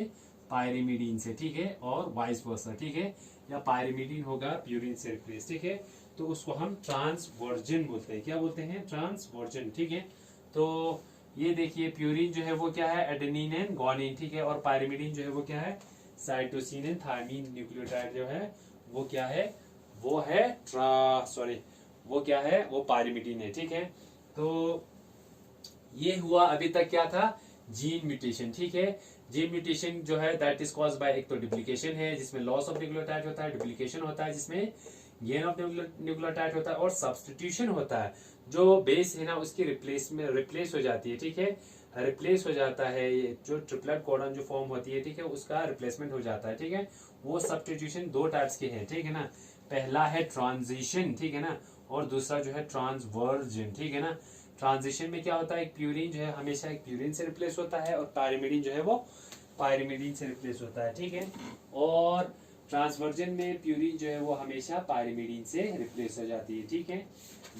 पायरिमिडीन से, ठीक है, और वाइस वर्सा, ठीक है, या पायरिमिडीन होगा प्यूरिन से रिप्लेस, ठीक है। तो उसको हम ट्रांसवर्जन बोलते हैं। क्या बोलते हैं, ट्रांसवर्जन, ठीक है। तो ये देखिए प्यूरिन जो है वो क्या है, एडेनिन एंड गोनिन, ठीक है, और पायरिमिडीन जो है वो क्या है, साइटोसिन एंड थायमिन न्यूक्लियोटाइड जो है वो क्या है, वो है वो क्या है, वो पायरिमिडीन है, ठीक है। तो ये हुआ अभी तक क्या था, जीन म्यूटेशन, ठीक है। जीन म्यूटेशन जो है दैट इज कॉज्ड बाय, एक तो डुप्लीकेशन है जिसमें लॉस ऑफ न्यूक्लियोटाइड होता है, डुप्लीकेशन होता है जिसमें गेन ऑफ न्यूक्लियोटाइड होता है, और सब्स्टिट्यूशन होता है, जो बेस है ना उसकी रिप्लेस हो जाती है, ठीक है, रिप्लेस हो जाता है। ये जो ट्रिपलेट कोडॉन जो फॉर्म होती है, ठीक है, उसका रिप्लेसमेंट हो जाता है, ठीक है। वो सब्स्टिट्यूशन दो टाइप्स के हैं, ठीक है ना। पहला है ट्रांजिशन, ठीक है ना, और दूसरा जो है ट्रांसवर्जन, ठीक है ना। ट्रांजिशन में क्या होता है, एक प्यूरिन जो है हमेशा एक प्यूरिन से रिप्लेस होता है, और पायरिमिडीन जो है वो पायरिमिडीन से रिप्लेस होता है, ठीक है। और ट्रांसवर्जन में प्यूरिन जो है वो हमेशा पायरिमिडीन से रिप्लेस हो जाती है, ठीक है।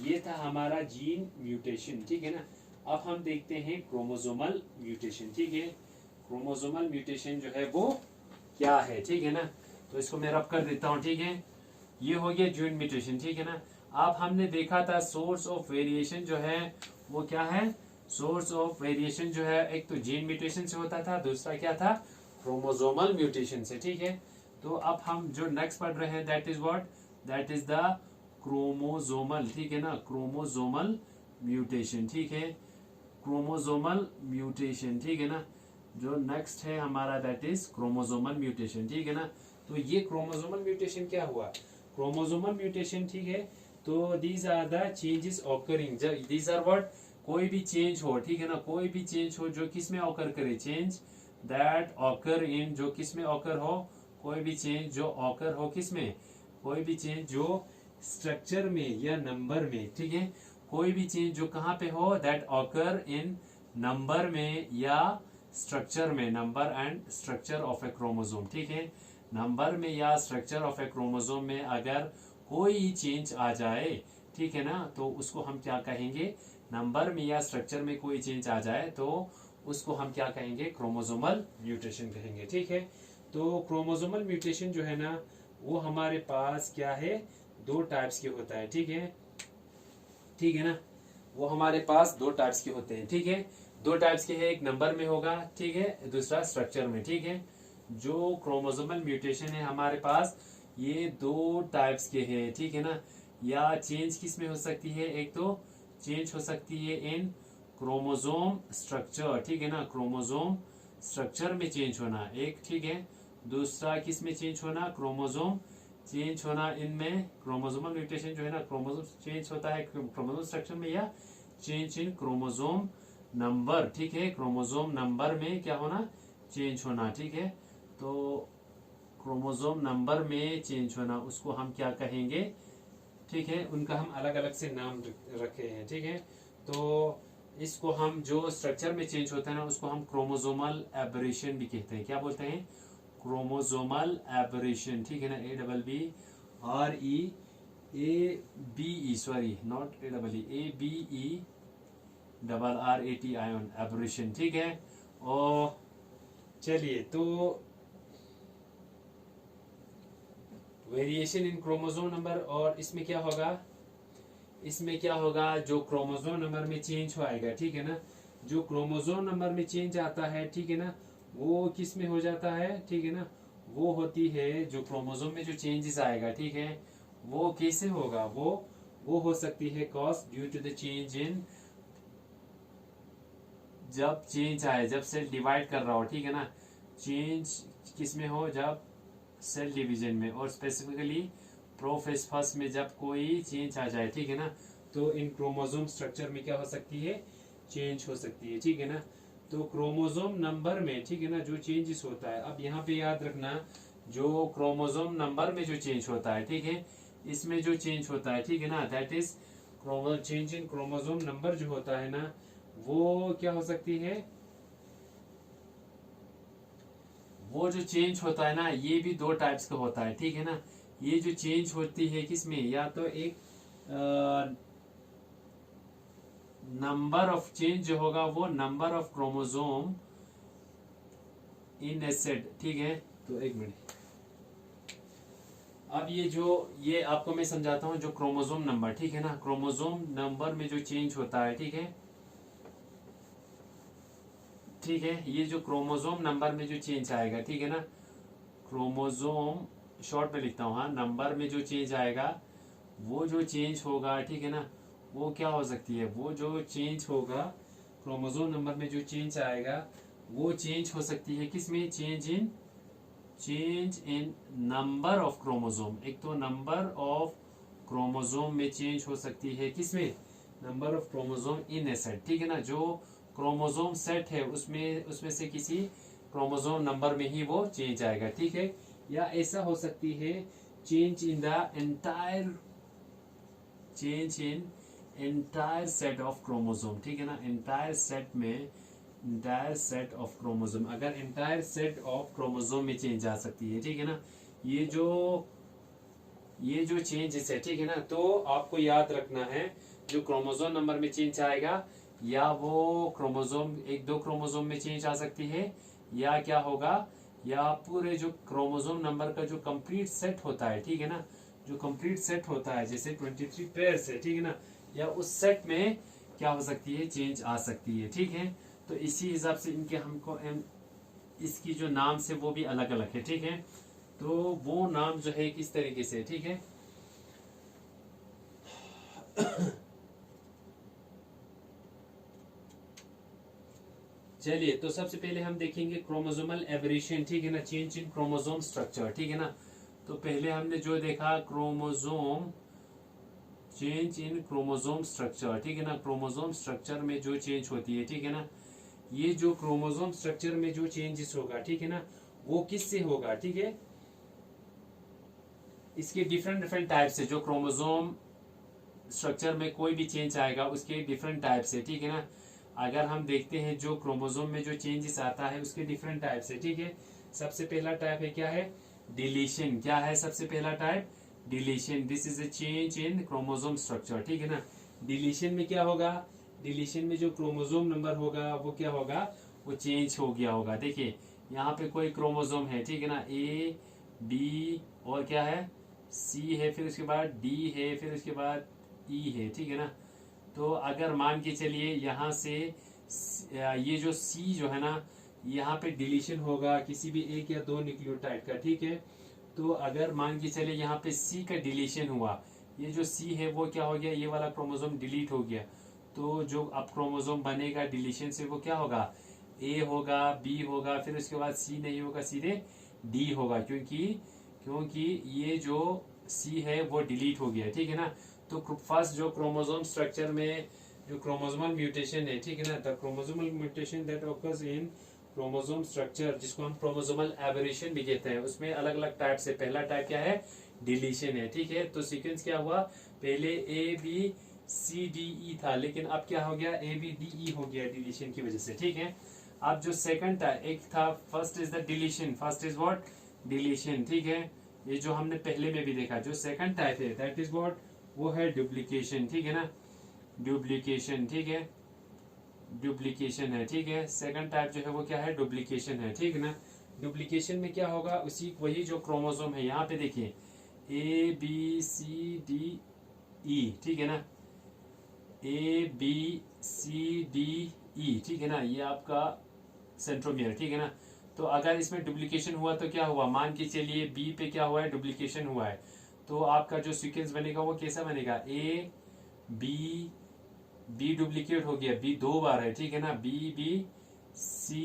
ये था हमारा जीन म्यूटेशन, ठीक है ना। अब हम देखते हैं क्रोमोसोमल म्यूटेशन, ठीक है। क्रोमोसोमल म्यूटेशन जो है वो क्या है, ठीक है ना। तो इसको मैं रब कर देता हूँ, ठीक है। ये हो गया जीन म्यूटेशन, ठीक है ना। अब हमने देखा था सोर्स ऑफ वेरिएशन जो है वो क्या है, सोर्स ऑफ वेरिएशन जो है एक तो जीन म्यूटेशन से होता था, दूसरा क्या था, क्रोमोसोमल म्यूटेशन से, ठीक है। तो अब हम जो नेक्स्ट पढ़ रहे हैं that is what, that is the chromosomal, ठीक है ना, क्रोमोसोमल म्यूटेशन, ठीक है, क्रोमोसोमल म्यूटेशन, ठीक है ना। जो नेक्स्ट है हमारा दैट इज क्रोमोसोमल म्यूटेशन, ठीक है ना। तो ये क्रोमोसोमल म्यूटेशन क्या हुआ, क्रोमोसोमल म्यूटेशन, ठीक है। तो these are the changes occurring, these are what, कोई भी चेंज हो, ठीक है ना, कोई भी चेंज हो जो किस में ऑकर करे, चेंज दैट ऑकर इन, जो किस में ऑकर हो, कोई भी चेंज जो ऑकर हो किस में, कोई भी चेंज जो स्ट्रक्चर में या नंबर में, ठीक है, कोई भी चेंज जो कहाँ पे हो, दैट ऑकर इन नंबर में या स्ट्रक्चर में, number and structure of a chromosome, ठीक है। नंबर में या स्ट्रक्चर ऑफ ए क्रोमोसोम में अगर कोई चेंज आ जाए, ठीक है ना, तो उसको हम क्या कहेंगे, नंबर में या स्ट्रक्चर में कोई चेंज आ जाए तो उसको हम क्या कहेंगे, क्रोमोसोमल म्यूटेशन कहेंगे, ठीक है। तो क्रोमोसोमल म्यूटेशन जो है ना वो हमारे पास क्या है, दो टाइप्स के होता है, ठीक है, ठीक है ना। वो हमारे पास दो टाइप्स के होते हैं, ठीक है, दो टाइप्स के हैं, एक नंबर में होगा, ठीक है, दूसरा स्ट्रक्चर में, ठीक है। जो क्रोमोसोमल म्यूटेशन है हमारे पास ये दो टाइप्स के हैं, ठीक है ना। या चेंज किस में हो सकती है, एक तो चेंज हो सकती है इन क्रोमोसोम स्ट्रक्चर, ठीक है ना, क्रोमोसोम स्ट्रक्चर में चेंज होना एक, ठीक है। दूसरा किस में चेंज होना, क्रोमोसोम चेंज होना इनमें क्रोमोसोमल म्यूटेशन जो है ना, क्रोमोसोम चेंज होता है क्रोमोसोम स्ट्रक्चर में, या चेंज इन क्रोमोसोम नंबर, ठीक है, क्रोमोसोम नंबर में क्या होना, चेंज होना, ठीक है। तो क्रोमोसोम नंबर में चेंज होना उसको हम क्या कहेंगे, ठीक है, उनका हम अलग अलग से नाम रखे हैं, ठीक है। तो इसको हम जो स्ट्रक्चर में चेंज होता है ना उसको हम क्रोमोसोमल एबरेशन भी कहते हैं। क्या बोलते हैं, क्रोमोसोमल एबरेशन, ठीक है ना, ABBE sorry not ABERRAT ion aberration, ठीक है। और चलिए, तो वेरिएशन इन क्रोमोसोम नंबर, और इसमें क्या होगा, इसमें क्या होगा, जो क्रोमोसोम नंबर में चेंज आएगा, ठीक है ना, जो क्रोमोसोम नंबर में चेंज आता है, ठीक है ना, वो किस में हो जाता है, ठीक है ना, वो होती है जो क्रोमोसोम में जो चेंजेस आएगा, ठीक है, वो कैसे होगा, वो हो सकती है cause due to the change in, जब चेंज आए, जब सेल डिवाइड कर रहा हो, ठीक है ना, चेंज किस में हो, जब सेल डिवीजन में, और स्पेसिफिकली प्रोफेस में जब कोई चेंज आ जाए, ठीक है ना, तो इन क्रोमोसोम स्ट्रक्चर में क्या हो सकती है, चेंज हो सकती है, ठीक है ना। तो क्रोमोसोम नंबर में, ठीक है ना, जो चेंजेस होता है, अब यहाँ पे याद रखना, जो क्रोमोसोम नंबर में जो चेंज होता है, ठीक है, इसमें जो चेंज होता है, ठीक है ना, that is change in chromosome number जो होता है ना, वो क्या हो सकती है, वो जो चेंज होता है ना, ये भी दो टाइप्स का होता है, ठीक है ना। ये जो चेंज होती है किसमें, या तो एक नंबर ऑफ चेंज जो होगा वो number of chromosome in A set, ठीक है। तो एक मिनट, अब ये आपको मैं समझाता हूं, जो क्रोमोसोम नंबर, ठीक है ना, क्रोमोसोम नंबर में जो चेंज होता है, ठीक है, ठीक है, ये जो क्रोमोसोम नंबर में जो चेंज आएगा, ठीक है ना, क्रोमोसोम शॉर्ट में लिखता हूँ, हाँ, नंबर में जो चेंज आएगा, वो जो चेंज होगा, ठीक है ना, वो क्या हो सकती है, वो जो चेंज होगा क्रोमोसोम नंबर में जो चेंज आएगा, वो चेंज हो सकती है किसमें, change in number of chromosome, एक तो नंबर ऑफ क्रोमोसोम में चेंज हो सकती है किसमें, number of chromosome in A set, ठीक है ना, जो क्रोमोसोम सेट है उसमें से किसी क्रोमोसोम नंबर में ही वो चेंज आएगा, ठीक है। या ऐसा हो सकती है change in entire set of chromosome, ठीक है ना, एंटायर सेट ऑफ क्रोमोसोम, अगर एंटायर सेट ऑफ क्रोमोसोम में चेंज आ सकती है, ठीक है ना, ये जो चेंजेस है, ठीक है ना, तो आपको याद रखना है, जो क्रोमोसोम नंबर में चेंज आएगा, या वो क्रोमोसोम एक दो क्रोमोसोम में चेंज आ सकती है, या क्या होगा, या पूरे जो क्रोमोसोम नंबर का जो कंप्लीट सेट होता है, ठीक है ना, जो कंप्लीट सेट होता है, जैसे 23 पेयर्स है, ठीक है ना, या उस सेट में क्या हो सकती है, चेंज आ सकती है, ठीक है। तो इसी हिसाब से इनके हमको इसकी जो नाम से वो भी अलग अलग है, ठीक है। तो वो नाम जो है किस तरीके से, ठीक है। चलिए, तो सबसे पहले हम देखेंगे क्रोमोसोमल एबरेशन, ठीक है ना, चेंज इन क्रोमोसोम स्ट्रक्चर, ठीक है ना। तो पहले हमने जो देखा chromosome change in chromosome structure, ठीक है ना, क्रोमोसोम स्ट्रक्चर में जो चेंज होती है, ठीक है ना, ये जो क्रोमोसोम स्ट्रक्चर में जो चेंजेस होगा, ठीक है ना, वो किससे होगा, ठीक है। इसके डिफरेंट टाइप्स है, जो क्रोमोसोम स्ट्रक्चर में कोई भी चेंज आएगा उसके डिफरेंट टाइप्स है, ठीक है ना। अगर हम देखते हैं जो क्रोमोसोम में जो चेंजेस आता है उसके डिफरेंट टाइप्स है, ठीक है। सबसे पहला टाइप है क्या है, डिलीशन, क्या है सबसे पहला type, deletion, this is a change in chromosome structure, ठीक है ना। डिलीशन में क्या होगा, डिलीशन में जो क्रोमोसोम नंबर होगा वो क्या होगा, वो चेंज हो गया होगा। देखिए यहाँ पे कोई क्रोमोसोम है, ठीक है ना, ए बी और क्या है, सी है, फिर उसके बाद डी है, फिर उसके बाद ई है, ठीक है ना। तो अगर मान के चलिए यहाँ से ये जो सी जो है ना, यहाँ पे डिलीशन होगा किसी भी एक या दो न्यूक्लियोटाइड का, ठीक है। तो अगर मान के चले यहाँ पे सी का डिलीशन हुआ, ये जो सी है वो क्या हो गया, ये वाला क्रोमोसोम डिलीट हो गया, तो जो अब क्रोमोसोम बनेगा डिलीशन से वो क्या होगा, ए होगा, बी होगा, फिर उसके बाद सी नहीं होगा, सीधे डी होगा, क्योंकि क्योंकि ये जो सी है वो डिलीट हो गया, ठीक है ना। तो फर्स्ट जो क्रोमोसोम स्ट्रक्चर में जो क्रोमोसोमल म्यूटेशन है, ठीक है ना, the chromosomal mutation that occurs in chromosome structure, जिसको हम क्रोमोसोमल एबरेशन भी कहते हैं, उसमें अलग अलग टाइप से, पहला टाइप क्या है, डिलीशन है, ठीक है। तो सीक्वेंस क्या हुआ, पहले A B C D E था, लेकिन अब क्या हो गया, ए बी डी ई हो गया डिलीशन की वजह से, ठीक है। अब जो सेकंड था, एक था first is the deletion, first is what, deletion, ठीक है। ये जो हमने पहले में भी देखा, जो सेकंड टाइप है दैट इज व्हाट, वो है डुप्लीकेशन, ठीक है ना, डुप्लीकेशन, ठीक है, डुप्लीकेशन है, ठीक है। सेकंड टाइप जो है वो क्या है, डुप्लीकेशन है, ठीक है ना। डुप्लीकेशन में क्या होगा, उसी वही जो क्रोमोसोम है, यहाँ पे देखिए A B C D E, ठीक है ना, A B C D E, ठीक है ना, ये आपका सेंट्रोमियर, ठीक है ना। तो अगर इसमें डुप्लीकेशन हुआ तो क्या हुआ, मान के चलिए बी पे क्या हुआ है, डुप्लीकेशन हुआ है, तो आपका जो सीक्वेंस बनेगा वो कैसा बनेगा, ए बी, बी डुप्लीकेट हो गया, बी दो बार है, ठीक है ना, बी बी सी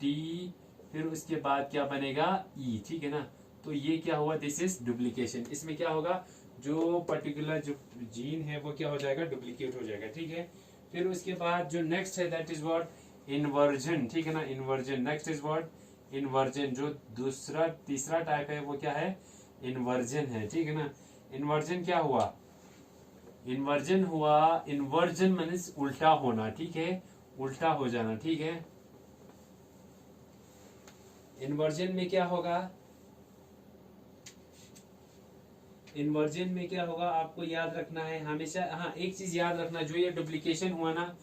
डी, फिर उसके बाद क्या बनेगा, ई, ठीक है ना। तो ये क्या हुआ, दिस इज डुप्लीकेशन। इसमें क्या होगा, जो पर्टिकुलर जो जीन है वो क्या हो जाएगा, डुप्लीकेट हो जाएगा, ठीक है। फिर उसके बाद जो नेक्स्ट है दैट इज व्हाट, इन्वर्जन, ठीक है ना, inversion. Next is what, inversion. जो दूसरा तीसरा टाइप है वो क्या है, इन्वर्जन है, ठीक है ना। इन्वर्जन क्या हुआ, इन्वर्जन हुआ, इन्वर्जन मीन्स उल्टा होना, ठीक है, उल्टा हो जाना, ठीक है। इन्वर्जन में क्या होगा, इन्वर्जन में क्या होगा आपको याद रखना है हमेशा, हाँ एक चीज याद रखना, जो ये डुप्लीकेशन हुआ ना,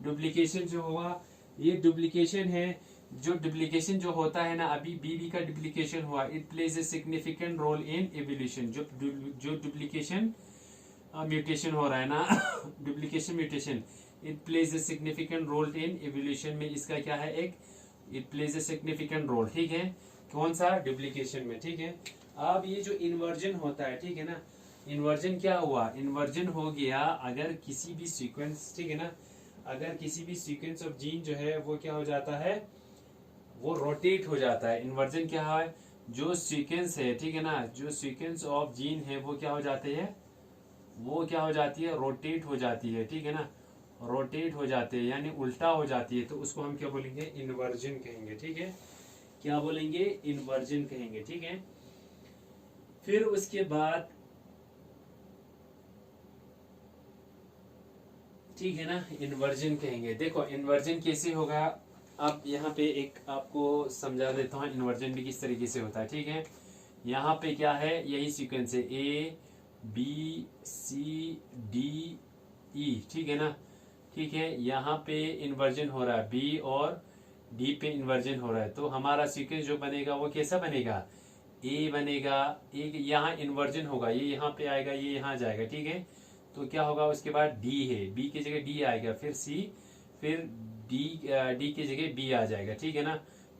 डुप्लीकेशन जो हुआ, ये डुप्लीकेशन है, जो डुप्लीकेशन जो होता है ना, अभी बीबी का डुप्लीकेशन हुआ, it plays a significant role in evolution. जो डुप्लीकेशन म्यूटेशन हो रहा है ना duplication mutation, it plays a significant role in evolution में, इसका क्या है, एक it plays a significant role, ठीक है, कौन सा, डुप्लीकेशन में, ठीक है। अब ये जो इन्वर्जन होता है, ठीक है ना, इन्वर्जन क्या हुआ, इन्वर्जन हो गया अगर किसी भी सीक्वेंस, ठीक है ना, अगर किसी भी सीक्वेंस ऑफ जीन जो है वो क्या हो जाता है, वो रोटेट हो जाता है। इन्वर्जन क्या है, जो सीक्वेंस है, ठीक है ना, जो सीक्वेंस ऑफ जीन है वो क्या हो जाते हैं, वो क्या हो जाती है, रोटेट हो जाती है, ठीक है ना, रोटेट हो जाते हैं, यानी उल्टा हो जाती है, तो उसको हम क्या बोलेंगे, इन्वर्जन कहेंगे, ठीक है, क्या बोलेंगे, इन्वर्जन कहेंगे, ठीक है। फिर उसके बाद, ठीक है ना, इन्वर्जन कहेंगे। देखो इन्वर्जन कैसे होगा, अब यहाँ पे एक आपको समझा देता हूँ इन्वर्जन भी किस तरीके से होता है, ठीक है। यहाँ पे क्या है, यही सीक्वेंस है, A B C D E, ठीक है ना, ठीक है। यहाँ पे इन्वर्जन हो रहा है, बी और डी पे इन्वर्जन हो रहा है, तो हमारा सीक्वेंस जो बनेगा वो कैसा बनेगा, ए बनेगा, एक यहाँ इन्वर्जन होगा, ये यहाँ पे आएगा, ये यहाँ जाएगा, ठीक है। तो क्या होगा, उसके बाद डी है, बी की जगह डी आएगा, फिर सी, फिर डी की जगह बी आ जाएगा, ठीक है ना,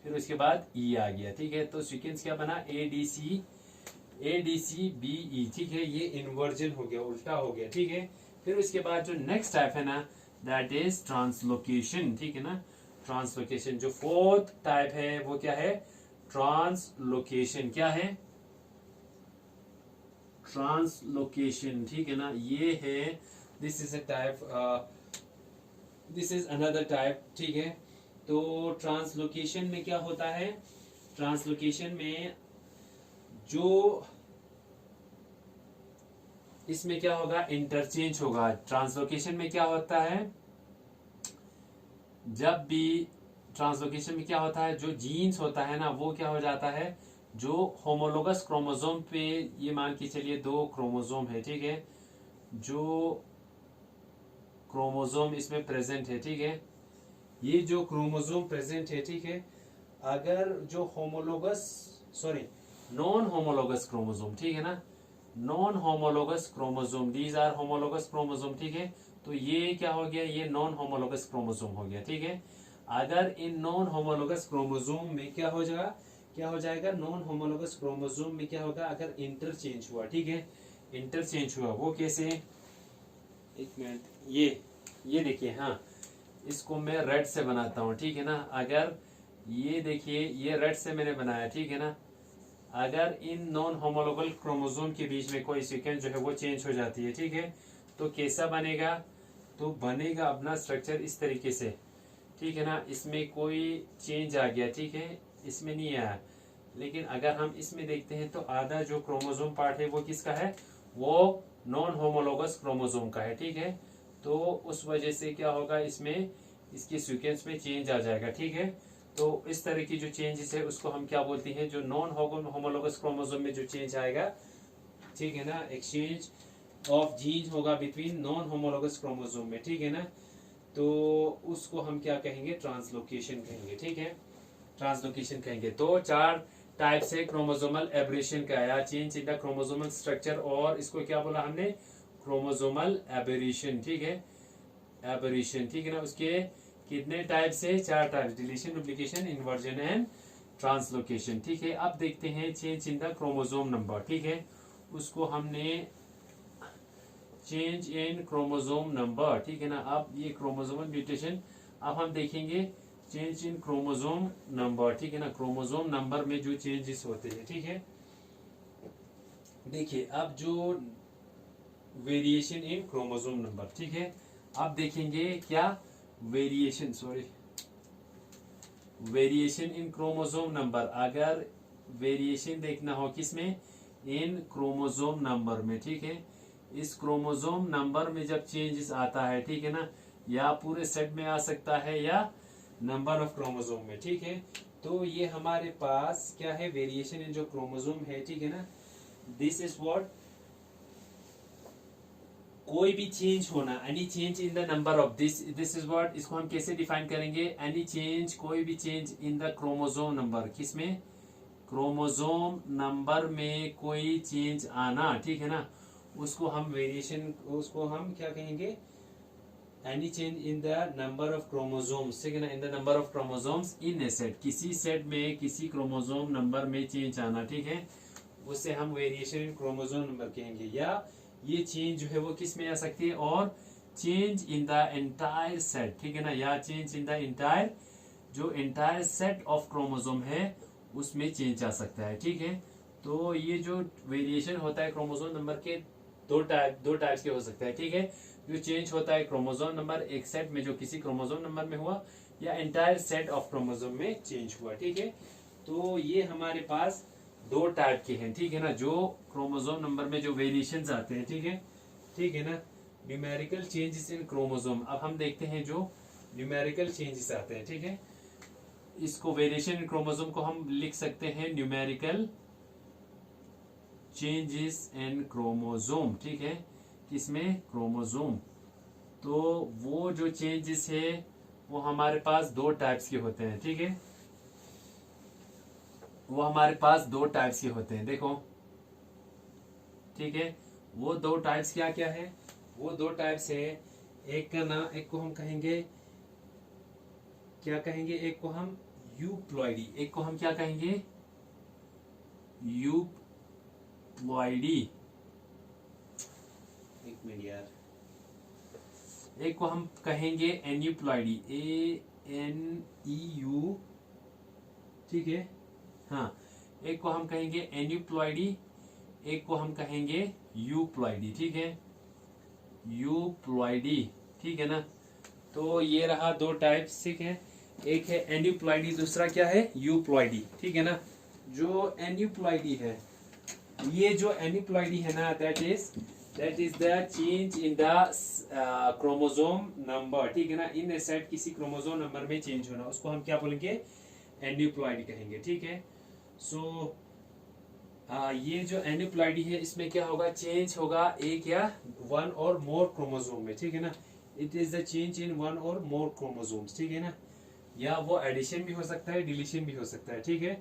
फिर उसके बाद ई आ गया, ठीक है। तो सीक्वेंस क्या बना, A D C B E, ठीक है, ये इन्वर्जन हो गया, उल्टा हो गया, ठीक है। फिर उसके बाद जो नेक्स्ट टाइप है ना, दैट इज ट्रांसलोकेशन, ठीक है ना, ट्रांसलोकेशन। जो फोर्थ टाइप है वो क्या है, ट्रांसलोकेशन, क्या है, ट्रांसलोकेशन, ठीक है ना, ये है, this is a type, this is another type, ठीक है। तो ट्रांसलोकेशन में क्या होता है, ट्रांसलोकेशन में जो इसमें क्या होगा, इंटरचेंज होगा। ट्रांसलोकेशन में क्या होता है, जब भी ट्रांसलोकेशन में क्या होता है, जो जीन्स होता है ना वो क्या हो जाता है, जो होमोलोगस क्रोमोसोम पे, ये मान के चलिए दो क्रोमोसोम है, ठीक है, जो क्रोमोसोम इसमें प्रेजेंट है, ठीक है, ये जो क्रोमोसोम प्रेजेंट है, ठीक है, अगर जो homologous, sorry non homologous chromosome, ठीक है ना, non homologous chromosome, these are homologous chromosome, ठीक है। तो ये क्या हो गया, ये नॉन होमोलोगस क्रोमोसोम हो गया, ठीक है। अगर इन नॉन होमोलोगस क्रोमोसोम में क्या हो जाएगा, क्या हो जाएगा, नॉन होमोलोगस क्रोमोसोम में क्या होगा, अगर इंटरचेंज हुआ, ठीक है, इंटरचेंज हुआ, वो कैसे, एक मिनट, ये देखिए, हाँ इसको मैं रेड से बनाता हूँ, ठीक है ना, अगर ये देखिए, ये रेड से मैंने बनाया, ठीक है ना, अगर इन नॉन होमोलोगल क्रोमोसोम के बीच में कोई सीक्वेंस जो है वो चेंज हो जाती है, ठीक है, तो कैसा बनेगा, तो बनेगा अपना स्ट्रक्चर इस तरीके से, ठीक है ना। इसमें कोई चेंज आ गया, ठीक है, इसमें नहीं आया, लेकिन अगर हम इसमें देखते हैं तो आधा जो क्रोमोसोम पार्ट है वो किसका है, वो नॉन होमोलोगस क्रोमोसोम का है, ठीक है। तो उस वजह से क्या होगा, इसमें इसकी सीक्वेंस में चेंज आ जाएगा, ठीक है। तो इस तरह की जो चेंजेस है उसको हम क्या बोलते हैं, जो नॉन होमोलोगस क्रोमोसोम में जो चेंज आएगा, ठीक है ना, एक्सचेंज ऑफ जीन्स होगा बिटवीन नॉन होमोलोगस क्रोमोसोम में, ठीक है ना, तो उसको हम क्या कहेंगे, ट्रांसलोकेशन कहेंगे, ठीक है, ट्रांसलोकेशन कहेंगे। तो 4 टाइप से क्रोमोसोमल एबरेशन का या change in the chromosomal structure, और इसको क्या बोला हमने, क्रोमोसोमल एबरेशन, ठीक है, एबरेशन, ठीक है ना। उसके कितने टाइप से, 4 type, deletion, duplication, inversion and translocation, ठीक है। अब देखते हैं change in the chromosome number, ठीक है, उसको हमने चेंज इन क्रोमोसोम नंबर, ठीक है ना। अब ये क्रोमोसोमल म्यूटेशन, अब हम देखेंगे चेंज इन क्रोमोसोम नंबर, ठीक है ना, क्रोमोसोम नंबर में जो चेंजेस होते हैं, ठीक है। देखिए अब जो वेरिएशन इन क्रोमोसोम नंबर, ठीक है, अब देखेंगे क्या variation, variation in chromosome number, अगर वेरिएशन देखना हो किसमें, इन क्रोमोसोम नंबर में, ठीक है। इस क्रोमोसोम नंबर में जब चेंजेस आता है, ठीक है ना, या पूरे सेट में आ सकता है या नंबर ऑफ क्रोमोसोम में, ठीक है। तो ये हमारे पास क्या है, वेरिएशन इन जो क्रोमोसोम है, ठीक है ना, दिस इज व्हाट, कोई भी चेंज होना, any change in the number of this is what, इसको हम कैसे डिफाइन करेंगे, एनी चेंज, कोई भी change in the chromosome number, किसमें, क्रोमोसोम नंबर में कोई चेंज आना, ठीक है ना, उसको हम वेरिएशन, उसको हम क्या कहेंगे, any change in the number of chromosomes, ठीक है ना, in the number of chromosomes in A set, किसी सेट में किसी क्रोमोसोम नंबर में चेंज आना, ठीक है, उससे हम वेरिएशन इन क्रोमोसोम नंबर कहेंगे। या ये चेंज जो है वो किस में आ सकती है, और change in the entire set, ठीक है ना, या चेंज इन द एंटायर, जो एंटायर सेट ऑफ क्रोमोसोम है उसमें चेंज आ सकता है, ठीक है। तो ये जो वेरिएशन होता है क्रोमोसोम नंबर के दो टाइप्स के हो सकते हैं, ठीक है। जो चेंज होता है क्रोमोसोम नंबर एक सेट में जो किसी क्रोमोसोम नंबर में हुआ, या एंटायर सेट ऑफ क्रोमोसोम में चेंज हुआ, ठीक है। तो ये हमारे पास 2 टाइप के हैं, ठीक है ना, जो क्रोमोसोम नंबर में जो वेरिएशंस आते हैं, ठीक है ना, न्यूमेरिकल चेंजेस इन क्रोमोसोम। अब हम देखते हैं जो न्यूमेरिकल चेंजेस आते हैं, ठीक है, इसको वेरिएशन इन क्रोमोसोम को हम लिख सकते हैं न्यूमेरिकल चेंजेस इन क्रोमोसोम, ठीक है, किसमें, क्रोमोसोम। तो वो जो चेंजेस है वो हमारे पास 2 टाइप्स के होते हैं, ठीक है, वो हमारे पास 2 टाइप्स के होते हैं, देखो, ठीक है। वो 2 टाइप्स क्या क्या है, वो 2 टाइप्स है, एक का नाम, एक को हम कहेंगे, क्या कहेंगे, एक को हम यूप्लॉइडी, एक को हम क्या कहेंगे, यूप्लॉइडी, एक मिनट यार, एक को हम कहेंगे एन्यूप्लॉइडी, ANEU, ठीक है, हाँ, एक को हम कहेंगे एन्यूप्लॉइडी, एक को हम कहेंगे यूप्लॉइडी, ठीक है, यूप्लॉइडी, ठीक है ना। तो ये रहा 2 टाइप्स, ठीक है, एक है एन्यूप्लॉइडी, दूसरा क्या है, यूप्लॉइडी, ठीक है ना। जो एन्यूप्लॉइडी है, ये जो एन्यूप्लॉइडी है ना, that is the change in the chromosome number, ठीक है ना, इन ए सेट किसी क्रोमोसोम नंबर में चेंज होना, उसको हम क्या बोलेंगे, एन्यूप्लॉइडी कहेंगे, ठीक है। सो ये जो एन्यूप्लॉइडी है, इसमें क्या होगा, चेंज होगा एक या 1 और मोर क्रोमोसोम में, ठीक है ना, इट इज द चेंज इन 1 और मोर क्रोमोसोम्स, ठीक है ना, या वो एडिशन भी हो सकता है, डिलीशन भी हो सकता है, ठीक है।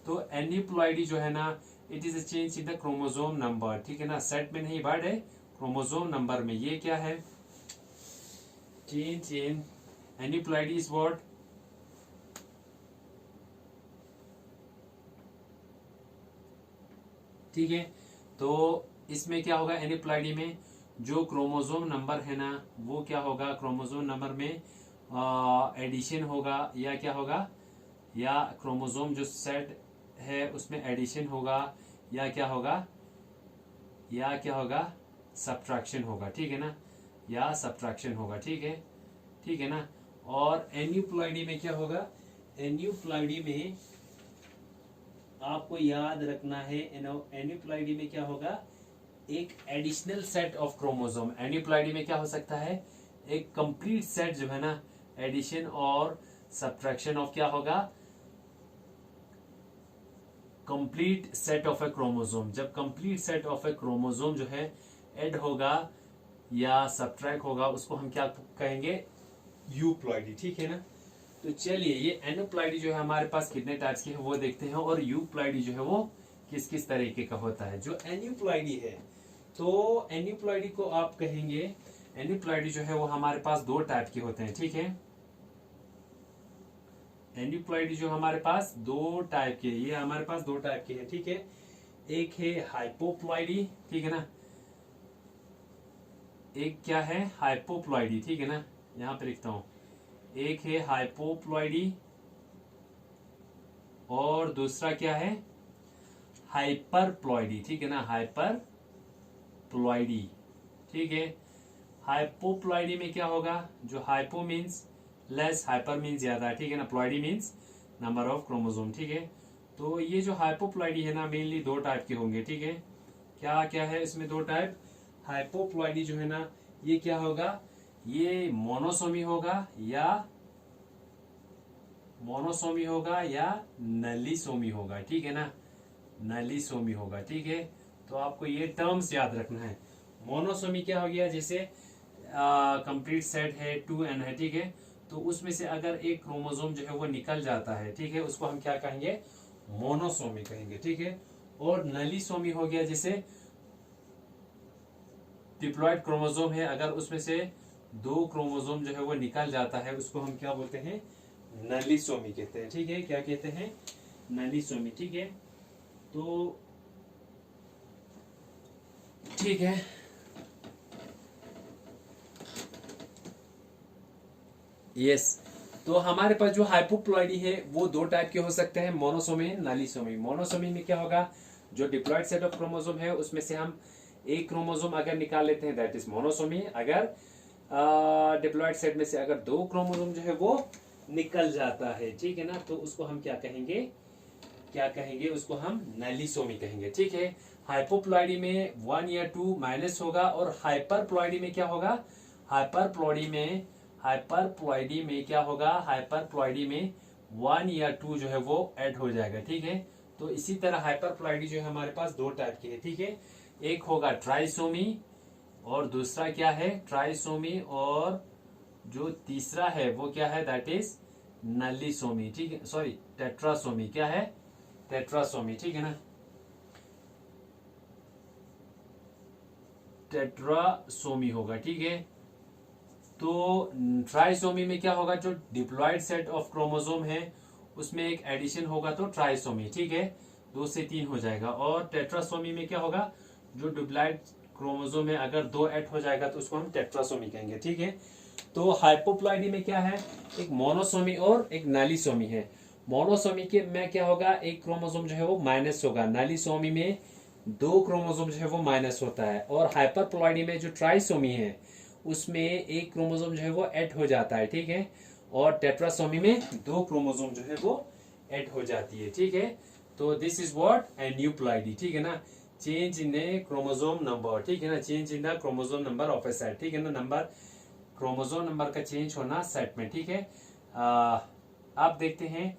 तो एन्यूप्लॉइडी जो है ना, it is a change in the chromosome number, ठीक है ना, सेट में नहीं, बट है क्रोमोसोम नंबर में। ये क्या है, change in aneuploidy is what, ठीक है। तो इसमें क्या होगा, एन्यूप्लॉइडी में जो क्रोमोसोम नंबर है ना, वो क्या होगा, क्रोमोसोम नंबर में एडिशन होगा, या क्या होगा, या क्रोमोसोम जो सेट है उसमें एडिशन होगा या क्या होगा, या क्या होगा, सब्ट्रैक्शन होगा, ठीक है ना, या सब्ट्रैक्शन होगा, ठीक है ना। और एन्यूप्लॉइडी में क्या होगा, एन्यूप्लॉइडी में आपको याद रखना है, एन्यूप्लॉइडी में क्या होगा, एक additional set of chromosome. Aneuploidy में क्या हो सकता है, एक कंप्लीट सेट जो है ना, एडिशन और सब्ट्रैक्शन ऑफ क्या होगा, complete set of a chromosome. जब complete set of a chromosome जो है ऐड होगा या सब्ट्रैक्ट होगा, उसको हम क्या कहेंगे, यूप्लॉइडी, ठीक है ना। तो चलिए ये एन्यूप्लॉइडी जो है हमारे पास कितने टाइप्स की है वो देखते हैं, और यूप्लॉइडी जो है वो किस किस तरीके का होता है। जो एन्यूप्लॉइडी है, तो एन्यूप्लॉइडी को आप कहेंगे, एन्यूप्लॉइडी जो है वो हमारे पास दो टाइप के होते हैं, ठीक है। एन्यूप्लॉइडी जो हमारे पास दो टाइप के, ये हमारे पास दो टाइप के है, ठीक है। एक है हाइपोप्लॉइडी, ठीक है ना, एक क्या है, हाइपोप्लॉइडी, ठीक है ना, यहां पे लिखता हूं, एक है हाइपोप्लॉइडी और दूसरा क्या है, हाइपरप्लॉइडी, ठीक है ना, हाइपरप्लॉइडी, ठीक है। हाइपोप्लॉइडी में क्या होगा, जो hypo means less, hyper means ज्यादा, ठीक है ना, ploidy means number of chromosome, ठीक है। तो ये जो हाइपोप्लॉइडी है ना, मेनली दो टाइप के होंगे, ठीक है। क्या क्या है इसमें, दो टाइप। हाइपोप्लॉइडी जो है ना, ये क्या होगा, ये मोनोसोमी होगा या नलीसोमी होगा, ठीक है ना, नलीसोमी होगा, ठीक है। तो आपको ये टर्म्स याद रखना है। मोनोसोमी क्या हो गया, जैसे कंप्लीट सेट है 2n है, ठीक है, तो उसमें से अगर एक क्रोमोसोम जो है वो निकल जाता है, ठीक है, उसको हम क्या कहेंगे, मोनोसोमी कहेंगे, ठीक है। और नलीसोमी हो गया, जैसे डिप्लॉयड क्रोमोसोम है, अगर उसमें से दो क्रोमोसोम जो है वो निकल जाता है, उसको हम क्या बोलते हैं, नलीसोमी कहते हैं, ठीक है। क्या कहते हैं, नलीसोमी, ठीक है। तो ठीक है, यस। तो हमारे पास जो हाइपोप्लॉइडी है वो दो टाइप के हो सकते हैं, मोनोसोमी, नलीसोमी। मोनोसोमी में क्या होगा, जो डिप्लॉयड सेट ऑफ क्रोमोसोम है उसमें से हम एक क्रोमोसोम अगर निकाल लेते हैं, दैट इज मोनोसोमी। अगर डिप्लॉयड सेट में से अगर दो क्रोमोसोम जो है वो निकल जाता है, ठीक है ना, तो उसको हम क्या कहेंगे, उसको हम नलीसोमी कहेंगे, ठीक है। हाइपोप्लॉइडी में 1 या 2 माइनस होगा, और हाइपरप्लॉइडी में क्या होगा, हाइपरप्लॉइडी में क्या होगा, हाइपरप्लॉइडी में 1 या 2 जो है वो ऐड हो जाएगा, ठीक है। तो इसी तरह हाइपरप्लॉइडी जो है हमारे पास दो टाइप की है, ठीक है। एक होगा ट्राइसोमी और दूसरा क्या है, ट्राइसोमी, और जो तीसरा है वो क्या है, दैट इज नलीसोमी, ठीक है, सॉरी टेट्रासोमी, क्या है, टेट्रासोमी, ठीक है ना, टेट्रासोमी होगा, ठीक है। तो ट्राइसोमी में क्या होगा, जो डिप्लॉयड सेट ऑफ क्रोमोसोम है उसमें एक एडिशन होगा तो ट्राइसोमी, ठीक है, 2 से 3 हो जाएगा। और टेट्रासोमी में क्या होगा, जो डिप्लॉयड क्रोमोसोम है अगर 2 ऐड हो जाएगा तो उसको हम टेट्रासोमी कहेंगे, ठीक है। तो हाइपोप्लॉइडी में क्या है, एक मोनोसोमी और एक नालीसोमी है। मोनोसोमी के में क्या होगा, एक क्रोमोसोम जो है वो माइनस होगा, नालीसोमी में 2 क्रोमोसोम जो है वो माइनस होता है। और हाइपरप्लॉइडी में जो ट्राइसोमी है उसमें एक क्रोमोसोम जो है वो ऐड हो जाता है, ठीक है। और टेट्रासोमी में 2 क्रोमोसोम जो है वो ऐड हो जाती है, ठीक है। तो दिस इज व्हाट एन्यूप्लॉइडी, ठीक है ना, change in A chromosome number, ठीक है ना, change in the chromosome number of A set, ठीक है ना, नंबर, क्रोमोसोम नंबर का चेंज होना सेट में, ठीक है। आप देखते हैं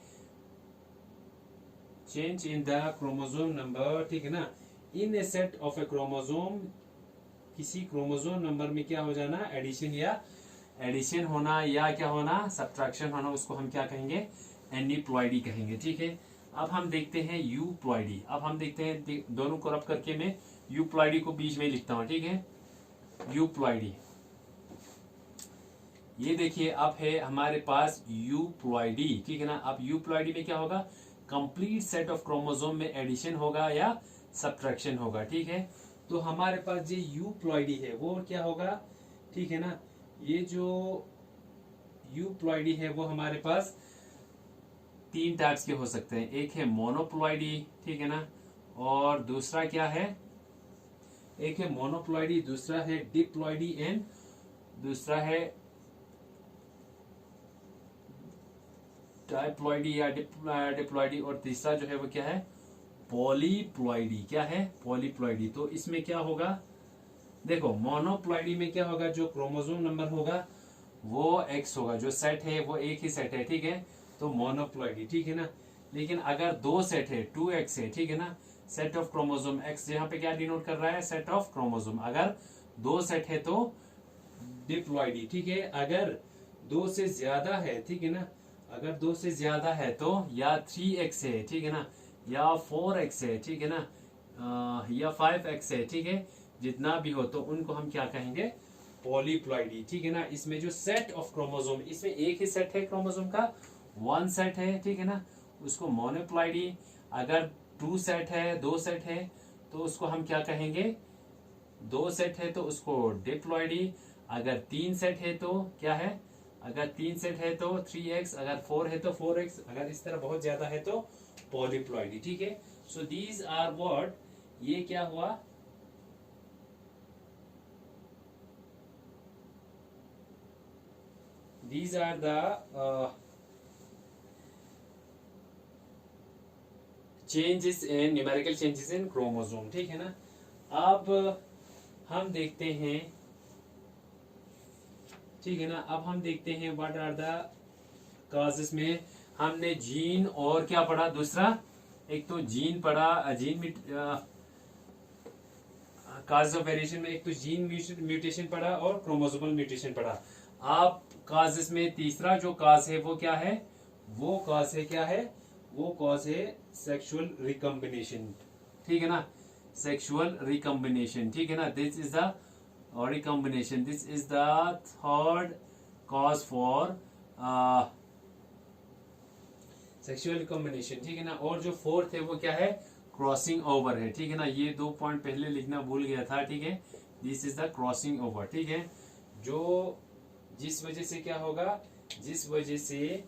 change in the chromosome number, ठीक है ना, इन ए सेट ऑफ ए क्रोमोसोम, किसी क्रोमोसोम नंबर में क्या हो जाना, एडिशन होना या क्या होना, सब्ट्रैक्शन होना, उसको हम क्या कहेंगे, एन्यूप्लॉइडी कहेंगे, ठीक है। अब हम देखते हैं यूप्लॉइडी। अब हम देखते हैं, दोनों को रब करके मैं यूप्लॉइडी को बीच में लिखता हूं, ठीक है। यूप्लॉइडी, ये देखिए अब है हमारे पास यूप्लॉइडी, ठीक है ना। अब यूप्लॉइडी में क्या होगा, कंप्लीट सेट ऑफ क्रोमोसोम में एडिशन होगा या सब्ट्रैक्शन होगा, ठीक है। तो हमारे पास जो यूप्लॉइडी है वो क्या होगा, ठीक है ना, ये जो यूप्लॉइडी है वो हमारे पास तीन टाइप्स के हो सकते हैं, एक है मोनोप्लॉइडी, ठीक है ना, और दूसरा क्या है, एक है मोनोप्लॉइडी, दूसरा है डिप्लॉइडी एंड दूसरा है डाइप्लॉइडी या डिप्लॉइडी, और तीसरा जो है वो क्या है, पॉलीप्लॉइडी। क्या है, पॉलीप्लॉइडी। तो इसमें क्या होगा, देखो मोनोप्लॉइडी में क्या होगा, जो क्रोमोसोम नंबर होगा वो एक्स होगा, जो सेट है वो एक ही सेट है, ठीक है, तो मोनोप्लॉइडी, ठीक है ना। लेकिन अगर दो सेट है, 2x है, ठीक है ना, सेट ऑफ क्रोमोसोम एक्स, यहाँ पे क्या डिनोट कर रहा है, सेट ऑफ क्रोमोसोम। अगर दो सेट है तो डिप्लॉइडी, ठीक है। अगर दो से ज्यादा है, ठीक है ना, अगर दो से ज्यादा है तो या 3x है, ठीक है ना, या 4x है, ठीक है ना, या 5x है, ठीक है, जितना भी हो तो उनको हम क्या कहेंगे, पॉलीप्लॉइडी, ठीक है ना। इसमें जो सेट ऑफ क्रोमोसोम, इसमें एक ही सेट है क्रोमोसोम का, वन सेट है, ठीक है ना, उसको मोनोप्लॉइडी। अगर टू सेट है, दो सेट है, तो उसको हम क्या कहेंगे, दो सेट है तो उसको डिप्लॉइडी। अगर तीन सेट है तो क्या है, अगर तीन सेट है तो 3x, अगर 4 है तो 4x, अगर इस तरह बहुत ज्यादा है तो पॉलीप्लॉइडी, ठीक है। सो दीज आर व्हाट, ये क्या हुआ, these are the changes in numerical changes in chromosome, ठीक है ना। अब हम देखते हैं, ठीक है ना, अब हम देखते हैं व्हाट आर द कॉजेस में हमने जीन और क्या पढ़ा, दूसरा एक तो जीन पढ़ा, जीन काज ऑफ वेरिएशन में एक तो जीन म्यूटेशन पढ़ा और क्रोमोसोमल म्यूटेशन पढ़ा। आप काजेस में तीसरा जो काज है वो क्या है, वो काज है क्या है, वो कॉज है सेक्सुअल रिकम्बिनेशन, ठीक है ना, सेक्सुअल रिकम्बिनेशन, ठीक है ना। This is the recombination, this is the third cause for sexual recombination, ठीक है ना। और जो फोर्थ है वो क्या है, क्रॉसिंग ओवर है, ठीक है ना। ये 2 पॉइंट पहले लिखना भूल गया था, ठीक है, this is the crossing over, ठीक है। जो जिस वजह से क्या होगा, जिस वजह से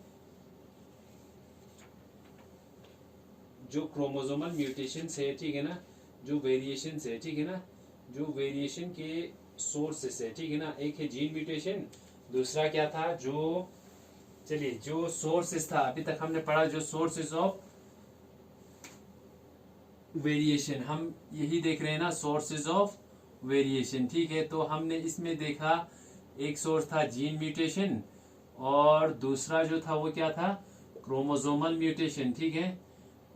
जो क्रोमोसोमल म्यूटेशन है, ठीक है ना, जो वेरिएशन है, ठीक है ना, जो वेरिएशन के सोर्सेस है, ठीक है ना। एक है जीन म्यूटेशन, दूसरा क्या था, जो चलिए जो सोर्सेस था अभी तक हमने पढ़ा, जो सोर्सेस ऑफ वेरिएशन, हम यही देख रहे हैं ना, सोर्सेज ऑफ वेरिएशन, ठीक है। तो हमने इसमें देखा एक सोर्स था जीन म्यूटेशन और दूसरा जो था वो क्या था, क्रोमोसोमल म्यूटेशन, ठीक है।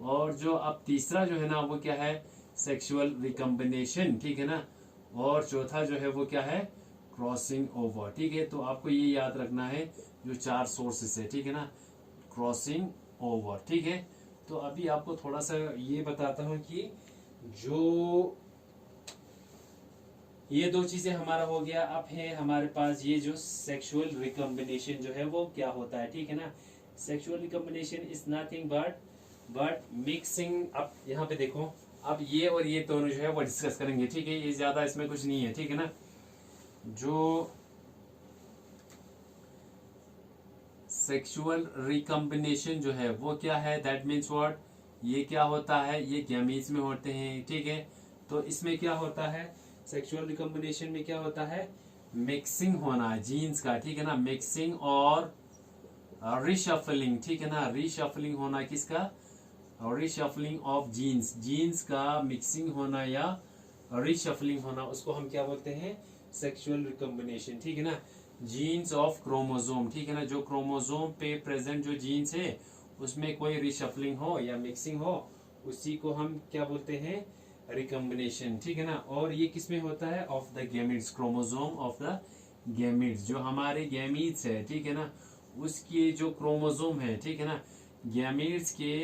और जो अब तीसरा जो है ना वो क्या है, सेक्सुअल रिकम्बिनेशन, ठीक है ना। और चौथा जो है वो क्या है, क्रॉसिंग ओवर, ठीक है। तो आपको ये याद रखना है जो 4 सोर्सेस है, ठीक है ना, क्रॉसिंग ओवर, ठीक है। तो अभी आपको थोड़ा सा ये बताता हूं कि जो ये 2 चीजें हमारा हो गया। अब है हमारे पास ये जो सेक्सुअल रिकम्बिनेशन जो है वो क्या होता है, ठीक है ना। Sexual recombination is nothing but mixing. अब यहाँ पे देखो, अब ये और ये दोनों जो है वो डिस्कस करेंगे, ठीक है, ये ज्यादा इसमें कुछ नहीं है, ठीक है ना। जो सेक्सुअल रिकम्बिनेशन जो है वो क्या है, दैट मीन्स व्हाट, ये क्या होता है, ये गैमीट्स में होते हैं, ठीक है। तो इसमें क्या होता है, सेक्सुअल रिकम्बिनेशन में क्या होता है, मिक्सिंग होना जीन्स का, ठीक है ना, मिक्सिंग और रिशफलिंग, ठीक है ना, रिशफलिंग होना किसका, रिशफलिंग ऑफ जीन्स, जीन्स का मिक्सिंग होना या रिशफलिंग होना, उसको हम क्या बोलते हैं, सेक्सुअल रिकम्बिनेशन, ठीक है ना। जीन्स ऑफ क्रोमोसोम, ठीक है ना, जो क्रोमोसोम पे प्रेजेंट जो जीन्स है उसमें कोई रिशफलिंग हो या मिक्सिंग हो, उसी को हम क्या बोलते हैं, रिकम्बिनेशन, ठीक है ना। और ये किसमें होता है, of the gametes, chromosome of the gametes, जो हमारे गैमीट्स है, ठीक है ना, उसके जो क्रोमोसोम है, ठीक है ना, गैमीट्स के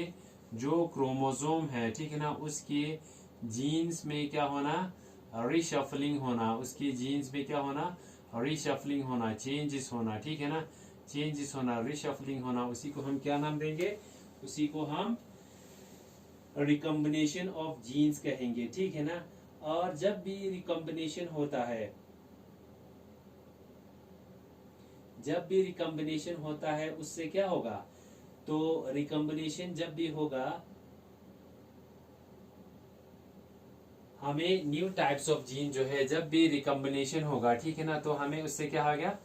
जो क्रोमोसोम है, ठीक है ना, उसके जीन्स में क्या होना, रिशफलिंग होना, उसके जीन्स में क्या होना, रिशफलिंग होना, चेंजेस होना, ठीक है ना, चेंजेस होना, रिशफलिंग होना, उसी को हम क्या नाम देंगे, उसी को हम रिकम्बिनेशन ऑफ जीन्स कहेंगे, ठीक है ना। और जब भी रिकम्बिनेशन होता है, जब भी रिकम्बिनेशन होता है उससे क्या होगा, तो रिकम्बिनेशन जब भी होगा हमें न्यू टाइप्स ऑफ जीन जो है, जब भी रिकम्बिनेशन होगा, ठीक है ना, तो हमें उससे क्या हो गया,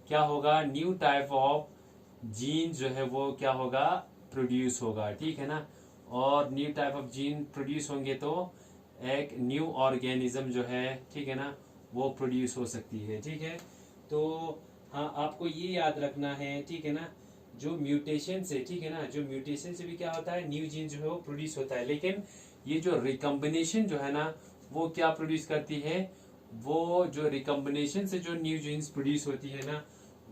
क्या होगा, न्यू टाइप ऑफ जीन जो है वो क्या होगा, प्रोड्यूस होगा, ठीक है ना। और new type of gene produce होंगे तो एक न्यू ऑर्गेनिज्म जो है, ठीक है ना, वो प्रोड्यूस हो सकती है, ठीक है। तो हाँ, आपको ये याद रखना है, ठीक है ना, जो म्यूटेशन से, ठीक है ना, जो म्यूटेशन से भी क्या होता है, न्यू जीन जो है वो प्रोड्यूस होता है। लेकिन ये जो रिकम्बिनेशन जो है ना, वो क्या प्रोड्यूस करती है, वो जो रिकम्बिनेशन से जो न्यू जीन्स प्रोड्यूस होती है ना,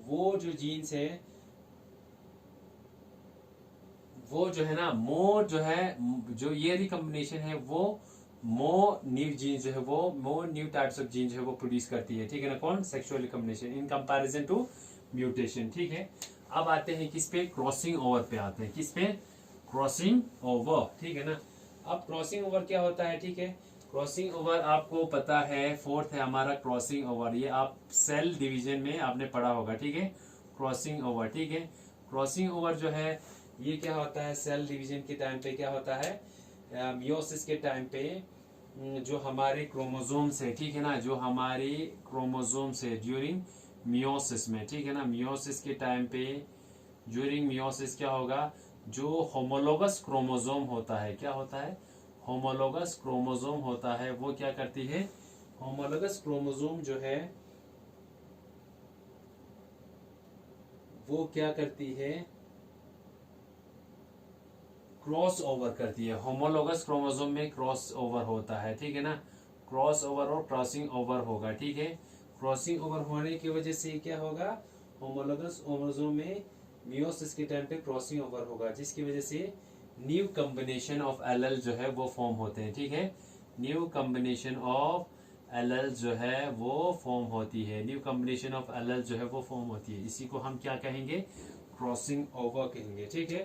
वो जो जीन्स है वो जो है ना, मोर जो है, जो ये रिकम्बिनेशन है वो मोर न्यू जीन जो है, वो more new types of gene जो है वो प्रोड्यूस करती है, ठीक है ना। कौन, sexual recombination in comparison to mutation, ठीक है। अब आते हैं किस पे, क्रॉसिंग ओवर पे आते हैं, किस पे, क्रॉसिंग ओवर, ठीक है ना। अब क्रॉसिंग ओवर क्या होता है, ठीक है। क्रॉसिंग ओवर आपको पता है, फोर्थ है हमारा क्रॉसिंग ओवर, ये आप सेल डिवीजन में आपने पढ़ा होगा, ठीक है, क्रॉसिंग ओवर, ठीक है। क्रॉसिंग ओवर जो है ये क्या होता है, सेल डिवीजन के टाइम पे क्या होता है, मियोसिस के टाइम पे जो हमारे क्रोमोसोम से, ठीक है ना, जो हमारे क्रोमोसोम से ड्यूरिंग मियोसिस में, ठीक है ना, मियोसिस के टाइम पे, ड्यूरिंग मियोसिस क्या होगा, जो होमोलोगस क्रोमोसोम होता है, क्या होता है, होमोलोगस क्रोमोसोम होता है, वो क्या करती है, होमोलोगस क्रोमोसोम जो है वो क्या करती है, क्रॉस ओवर करती है। होमोलोगस क्रोमोसोम में क्रॉस ओवर होता है, ठीक है ना, क्रॉस ओवर और क्रॉसिंग ओवर होगा, ठीक है। क्रॉसिंग ओवर होने की वजह से क्या होगा, होमोलोगस क्रोमोसोम में मियोसिस के टाइम पे क्रॉसिंग ओवर होगा, जिसकी वजह से न्यू कॉम्बिनेशन ऑफ एलएल जो है वो फॉर्म होते हैं, ठीक है। न्यू कॉम्बिनेशन ऑफ एलएल जो है वो फॉर्म होती है, न्यू कॉम्बिनेशन ऑफ एलएल जो है वो फॉर्म होती है, इसी को हम क्या कहेंगे, क्रॉसिंग ओवर कहेंगे, ठीक है।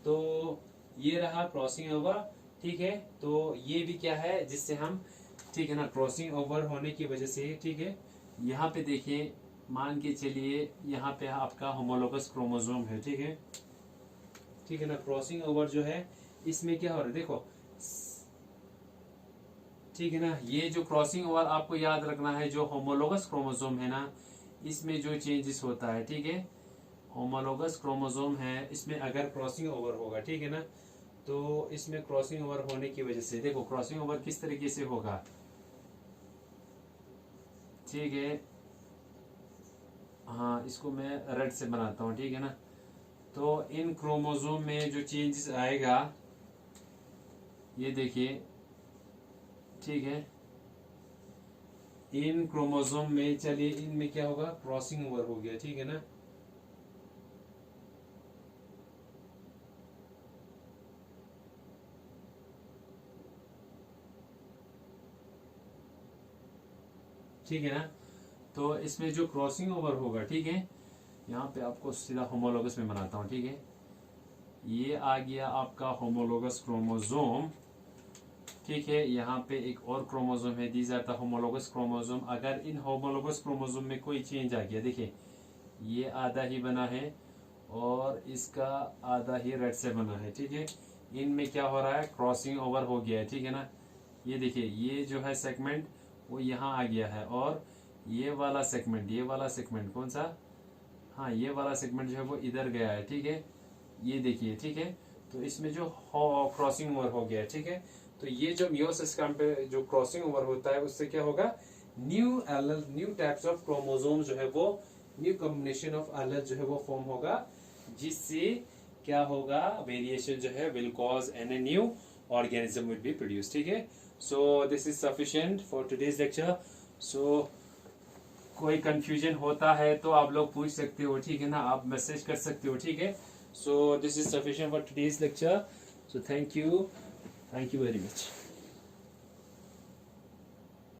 तो ये रहा क्रॉसिंग ओवर, ठीक है। तो ये भी क्या है, जिससे हम, ठीक है ना, क्रॉसिंग ओवर होने की वजह से, ठीक है, यहाँ पे देखिए, मान के चलिए यहाँ पे आपका होमोलोगस क्रोमोसोम है, ठीक है, ठीक है ना। क्रॉसिंग ओवर जो है इसमें क्या हो रहा है, देखो, ठीक है ना, ये जो क्रॉसिंग ओवर आपको याद रखना है, जो होमोलोगस क्रोमोसोम है ना, इसमें जो चेंजेस होता है, ठीक है, होमोलोगस क्रोमोसोम है, इसमें अगर क्रॉसिंग ओवर होगा, ठीक है ना, तो इसमें क्रॉसिंग ओवर होने की वजह से, देखो क्रॉसिंग ओवर किस तरीके से होगा, ठीक है, हाँ, इसको मैं रेड से बनाता हूँ, ठीक है ना। तो इन क्रोमोसोम में जो चेंजेस आएगा, ये देखिए, ठीक है, इन क्रोमोसोम में, चलिए इनमें क्या होगा, क्रॉसिंग ओवर हो गया, ठीक है ना। ठीक है ना, तो इसमें जो क्रॉसिंग ओवर होगा, ठीक है, यहाँ पे आपको सीधा होमोलोगस में बनाता हूँ, ठीक है, ये आ गया आपका होमोलोगस क्रोमोसोम, ठीक है। यहाँ पे एक और क्रोमोसोम है, these are the homologous chromosome. अगर इन होमोलोगस क्रोमोसोम में कोई चेंज आ गया, देखिए ये आधा ही बना है और इसका आधा ही रेड से बना है, ठीक है, इनमें क्या हो रहा है, क्रॉसिंग ओवर हो गया है, ठीक है ना। ये देखिए, ये जो है सेगमेंट वो यहाँ आ गया है, और ये वाला सेगमेंट, ये वाला सेगमेंट कौन सा, हाँ, ये वाला सेगमेंट जो है वो इधर गया है, ठीक है, ये देखिए, ठीक है। तो इसमें जो क्रॉसिंग ओवर हो गया है, ठीक है। तो ये जो मियोसिस पे जो क्रॉसिंग ओवर होता है, उससे क्या होगा, new LL, new types of chromosome जो है वो, न्यू कॉम्बिनेशन ऑफ एलएल जो है वो फॉर्म होगा, जिससे क्या होगा, वेरिएशन जो है will cause an a new organism will be produce, ठीक है। So this is sufficient for today's lecture. सो कोई कंफ्यूजन होता है तो आप लोग पूछ सकते हो, ठीक है ना, आप मैसेज कर सकते हो, ठीक है। So this is sufficient for today's lecture. So thank you very much.